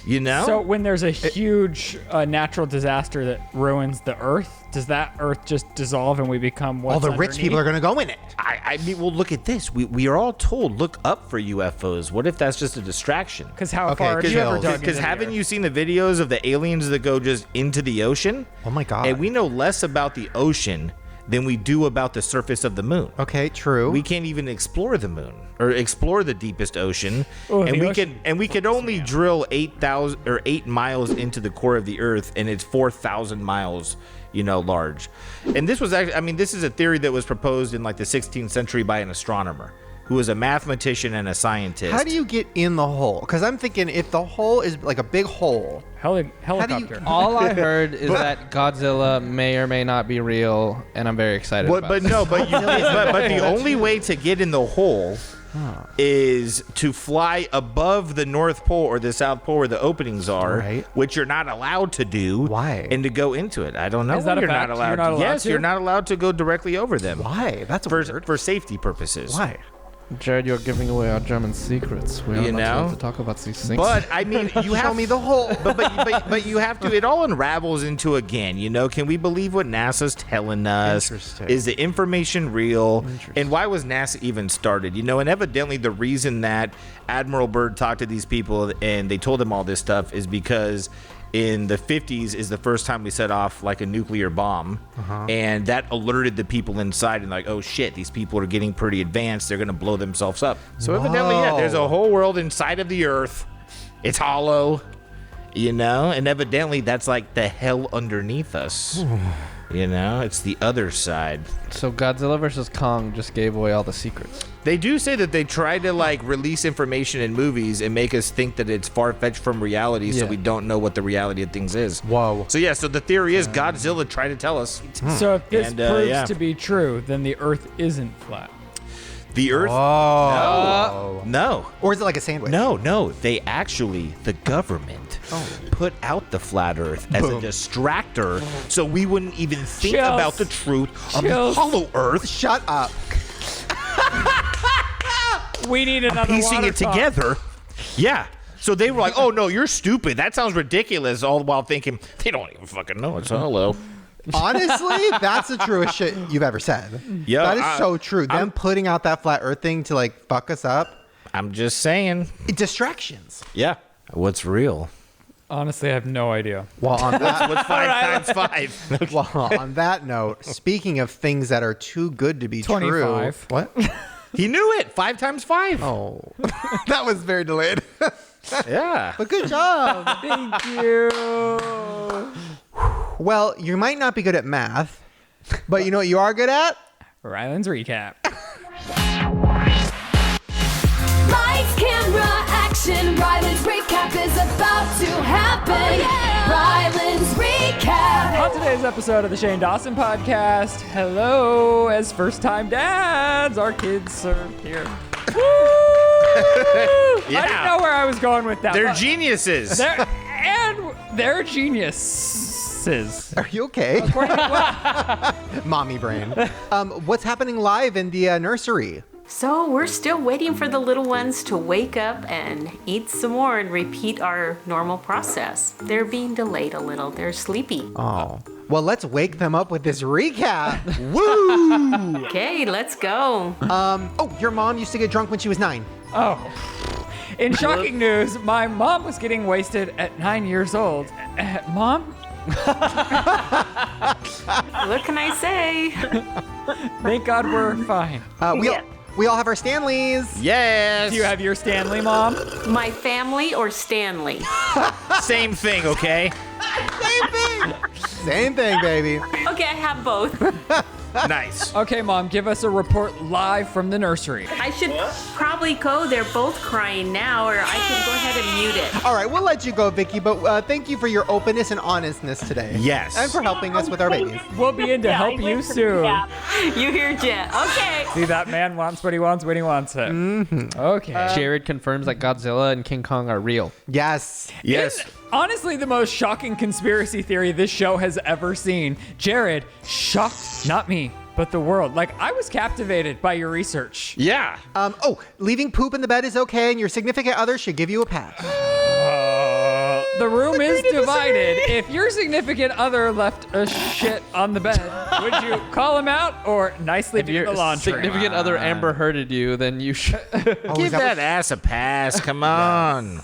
You know? So when there's a huge natural disaster that ruins the earth, does that earth just dissolve and we become what's all the rich underneath? people are going to go in it. I mean, well, look at this. We are all told, look up for UFOs. What if that's just a distraction? Because how far have you ever dug Because into haven't the you earth? seen the videos of the aliens that go just into the ocean? Oh my God. And we know less about the ocean than we do about the surface of the moon. Okay, true. We can't even explore the moon or explore the deepest ocean. And we could only drill 8 miles into the core of the earth, and it's 4,000 miles, you know, large. And this was actually, I mean, this is a theory that was proposed in like the 16th century by an astronomer who was a mathematician and a scientist. How do you get in the hole? Because I'm thinking if the hole is like a big hole. Helicopter. All I heard is that Godzilla may or may not be real, and I'm very excited about But it. no, but the only way to get in the hole is to fly above the North Pole or the South Pole where the openings are, which you're not allowed to do. Why? And to go into it. I don't know. Is that a you're fact? not allowed. You're not allowed yes, to? you're not allowed to go directly over them. Why? That's weird. For safety purposes. Why? Jerid, you're giving away our German secrets. We are You not know? allowed to talk about these things. But I mean, you have Show me the hole. but you have to. It all unravels into, again, you know, can we believe what NASA's telling us? Interesting. Is the information real? And why was NASA even started? You know, and evidently the reason that Admiral Byrd talked to these people and they told him all this stuff is because in the 50s is the first time we set off like a nuclear bomb, and that alerted the people inside and like, oh shit, these people are getting pretty advanced, they're gonna blow themselves up. So evidently, yeah, there's a whole world inside of the earth. It's hollow, you know, and evidently that's like the hell underneath us. You know, it's the other side. So Godzilla versus Kong just gave away all the secrets. They do say that they try to like release information in movies and make us think that it's far-fetched from reality, so we don't know what the reality of things is. Whoa. So yeah, so the theory is Godzilla tried to tell us. So if this And, proves yeah. to be true, then the earth isn't flat. The Earth? Oh. No. Or is it like a sandwich? No. They actually, the government, put out the flat Earth as a distractor so we wouldn't even think Chills. about the truth of the Chills. hollow Earth. Shut up. We need another Piecing water it talk. together. Yeah. So they were like, oh, no, you're stupid. That sounds ridiculous. All the while thinking, they don't even fucking know it's hollow. Honestly, that's the truest shit you've ever said. Yeah, that is so true. Them putting out that flat Earth thing to like fuck us up. I'm just saying. Distractions. Yeah. What's real? Honestly, I have no idea. Well, on that, What's 5 times 5? well, on that note, speaking of things that are too good to be 25. true. What? He knew it. 5 times 5. Oh, that was very delayed. Yeah. But good job. Thank you. Well, you might not be good at math, but you know what you are good at? Ryland's recap. Lights, camera, action. Ryland's recap is about to happen. Ryland's recap. On today's episode of the Shane Dawson Podcast, hello, as first-time dads, our kids are here. Woo! Yeah. I didn't know where I was going with that. They're but geniuses. they're geniuses. Are you okay? Mommy brain. What's happening live in the nursery? So we're still waiting for the little ones to wake up and eat some more and repeat our normal process. They're being delayed a little. They're sleepy. Oh. Well, let's wake them up with this recap. Woo! Okay, let's go. Oh, your mom used to get drunk when she was 9. Oh. In shocking news, my mom was getting wasted at 9 years old. Mom? What can I say? Thank God we're fine. We all have our Stanleys. Yes. Do you have your Stanley, Mom? My family or Stanley? Same thing, okay? Same thing, baby. Okay, I have both. Nice. Okay, Mom, give us a report live from the nursery. I should probably go. They're both crying now, or I can go ahead and mute it. All right, we'll let you go, Vicki, but thank you for your openness and honestness today. Yes. And for helping us with our babies. We'll be in to help you soon. You hear Jet. Okay. See, that man wants what he wants when he wants it. Mm-hmm. Okay. Jerid confirms that Godzilla and King Kong are real. Yes. Yes. Honestly, the most shocking conspiracy theory this show has ever seen. Jerid shocked not me, but the world. Like, I was captivated by your research. Yeah. Leaving poop in the bed is okay, and your significant other should give you a pass. The room is divided. If your significant other left a shit on the bed, would you call him out or nicely do the laundry? Significant other Amber Hearded you, then you should. Give that ass a pass. Come on.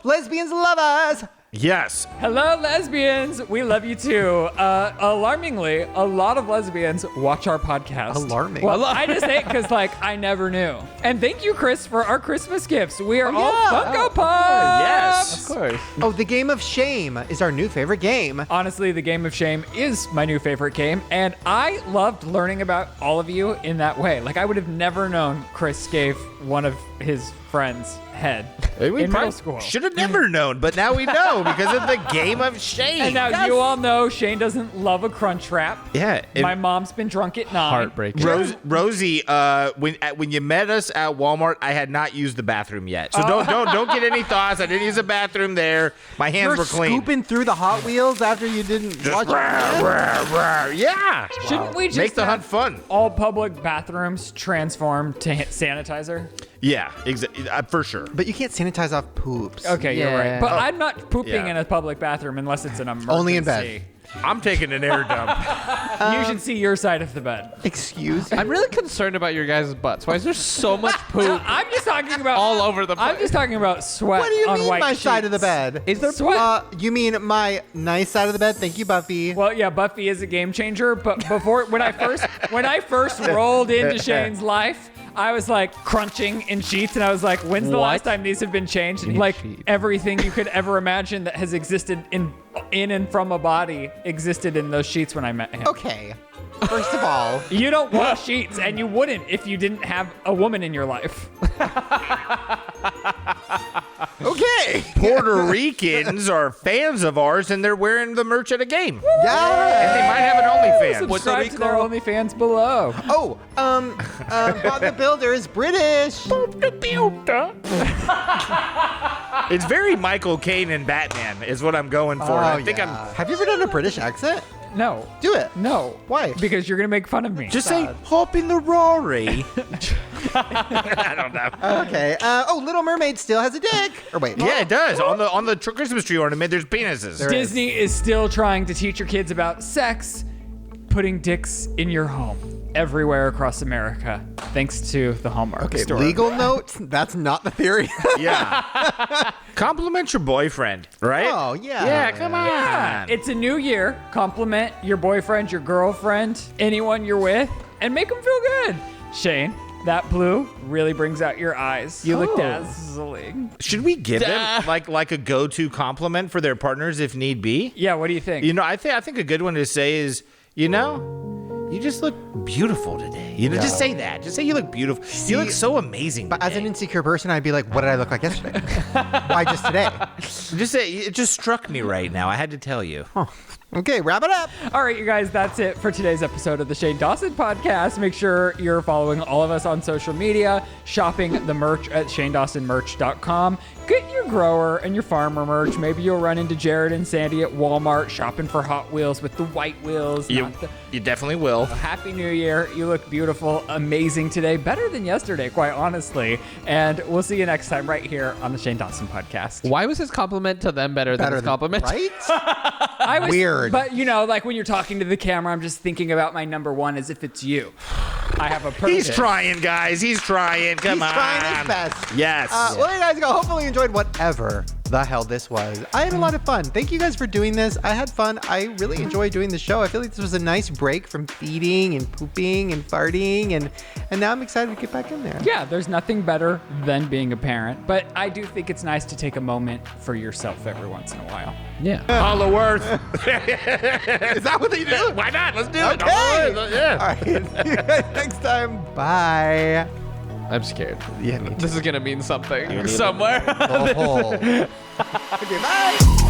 Lesbians love us. Yes. Hello, lesbians. We love you too. Alarmingly, a lot of lesbians watch our podcast. Alarming. Well, I just say it because, like, I never knew. And thank you, Chris, for our Christmas gifts. We are all Funko Pops. Yes. Of course. Oh, the game of shame is our new favorite game. Honestly, the game of shame is my new favorite game, and I loved learning about all of you in that way. Like, I would have never known Chris gave one of his friends head in middle school. Should have never known, but now we know because of the game of shame. And now you all know Shane doesn't love a Crunchwrap. Yeah. My mom's been drunk at 9. Heartbreaking. Rosie, when you met us at Walmart, I had not used the bathroom yet, so don't get any thoughts. I didn't use the bathroom there. My hands were clean. Scooping through the Hot Wheels after you didn't watch it. Yeah. Shouldn't we just make the have hunt fun? all public bathrooms transform to sanitizer? Yeah, for sure. But you can't sanitize off poops. Okay, you're Yeah. right. But I'm not pooping Yeah. in a public bathroom unless it's an emergency. Only in bed. I'm taking an air dump. You should see your side of the bed. Excuse me. I'm really concerned about your guys' butts. Why is there so much poop I'm just talking about all over the place? I'm just talking about sweat What do you on mean white my sheets. side of the bed? Is there Sweat? You mean my nice side of the bed? Thank you, Buffy. Well, yeah, Buffy is a game changer, but before when I first rolled into Shane's life, I was like crunching in sheets, and I was like, when's the last time these have been changed? And like sheets. everything you could ever imagine that has existed in and from a body existed in those sheets when I met him. Okay. First of all, You don't wash sheets, and you wouldn't if you didn't have a woman in your life. okay. Hey! Puerto Ricans are fans of ours, and they're wearing the merch at a game. Yeah! And they might have an OnlyFans. Subscribe to their OnlyFans below. Oh, Bob the Builder is British. It's very Michael Caine and Batman is what I'm going for. I think I'm. Have you ever done a British accent? No. Do it. No. Why? Because you're going to make fun of me. Just say, hop in the Rory. I don't know. Okay. Little Mermaid still has a dick. Or wait. Yeah, it does. On the Christmas tree ornament, there's penises. Disney is still trying to teach your kids about sex, putting dicks in your home everywhere across America, thanks to the Hallmark store. Legal note, that's not the theory. Yeah. Compliment your boyfriend, right? Oh, yeah. Yeah, come on. Yeah, it's a new year. Compliment your boyfriend, your girlfriend, anyone you're with, and make them feel good. Shane, that blue really brings out your eyes. You look dazzling. Should we give them like a go-to compliment for their partners if need be? Yeah, what do you think? You know, I think a good one to say is, you just look beautiful today. Just say that. Just say you look beautiful. You look so amazing But today. as an insecure person, I'd be like, what did I look like yesterday? Why just today? Just say, it just struck me right now. I had to tell you. Huh. Okay, wrap it up. All right, you guys, that's it for today's episode of the Shane Dawson Podcast. Make sure you're following all of us on social media, shopping the merch at ShaneDawsonMerch.com. Get your grower and your farmer merch. Maybe you'll run into Jerid and Sandy at Walmart shopping for Hot Wheels with the white wheels. You definitely will. Happy New Year. You look beautiful, amazing today. Better than yesterday, quite honestly. And we'll see you next time right here on the Shane Dawson Podcast. Why was his compliment to them better than his compliment? Right? I was, Weird. But, like when you're talking to the camera, I'm just thinking about my number one as if it's you. I have a purpose. He's trying, guys. He's trying. Come on. He's trying his best. Yes. Well, there you guys go. Hopefully you enjoyed whatever the hell this was. I had a lot of fun. Thank you guys for doing this. I had fun. I really enjoyed doing the show. I feel like this was a nice break from feeding and pooping and farting, and now I'm excited to get back in there. Yeah, there's nothing better than being a parent, but I do think it's nice to take a moment for yourself every once in a while. Yeah. Hollow Earth. Is that what they do? Why not? Let's do it. Okay. Hollow Earth. Yeah. All right. See you guys next time. Bye. I'm scared. Yeah, me too. This is going to mean something somewhere. The whole. Okay, bye.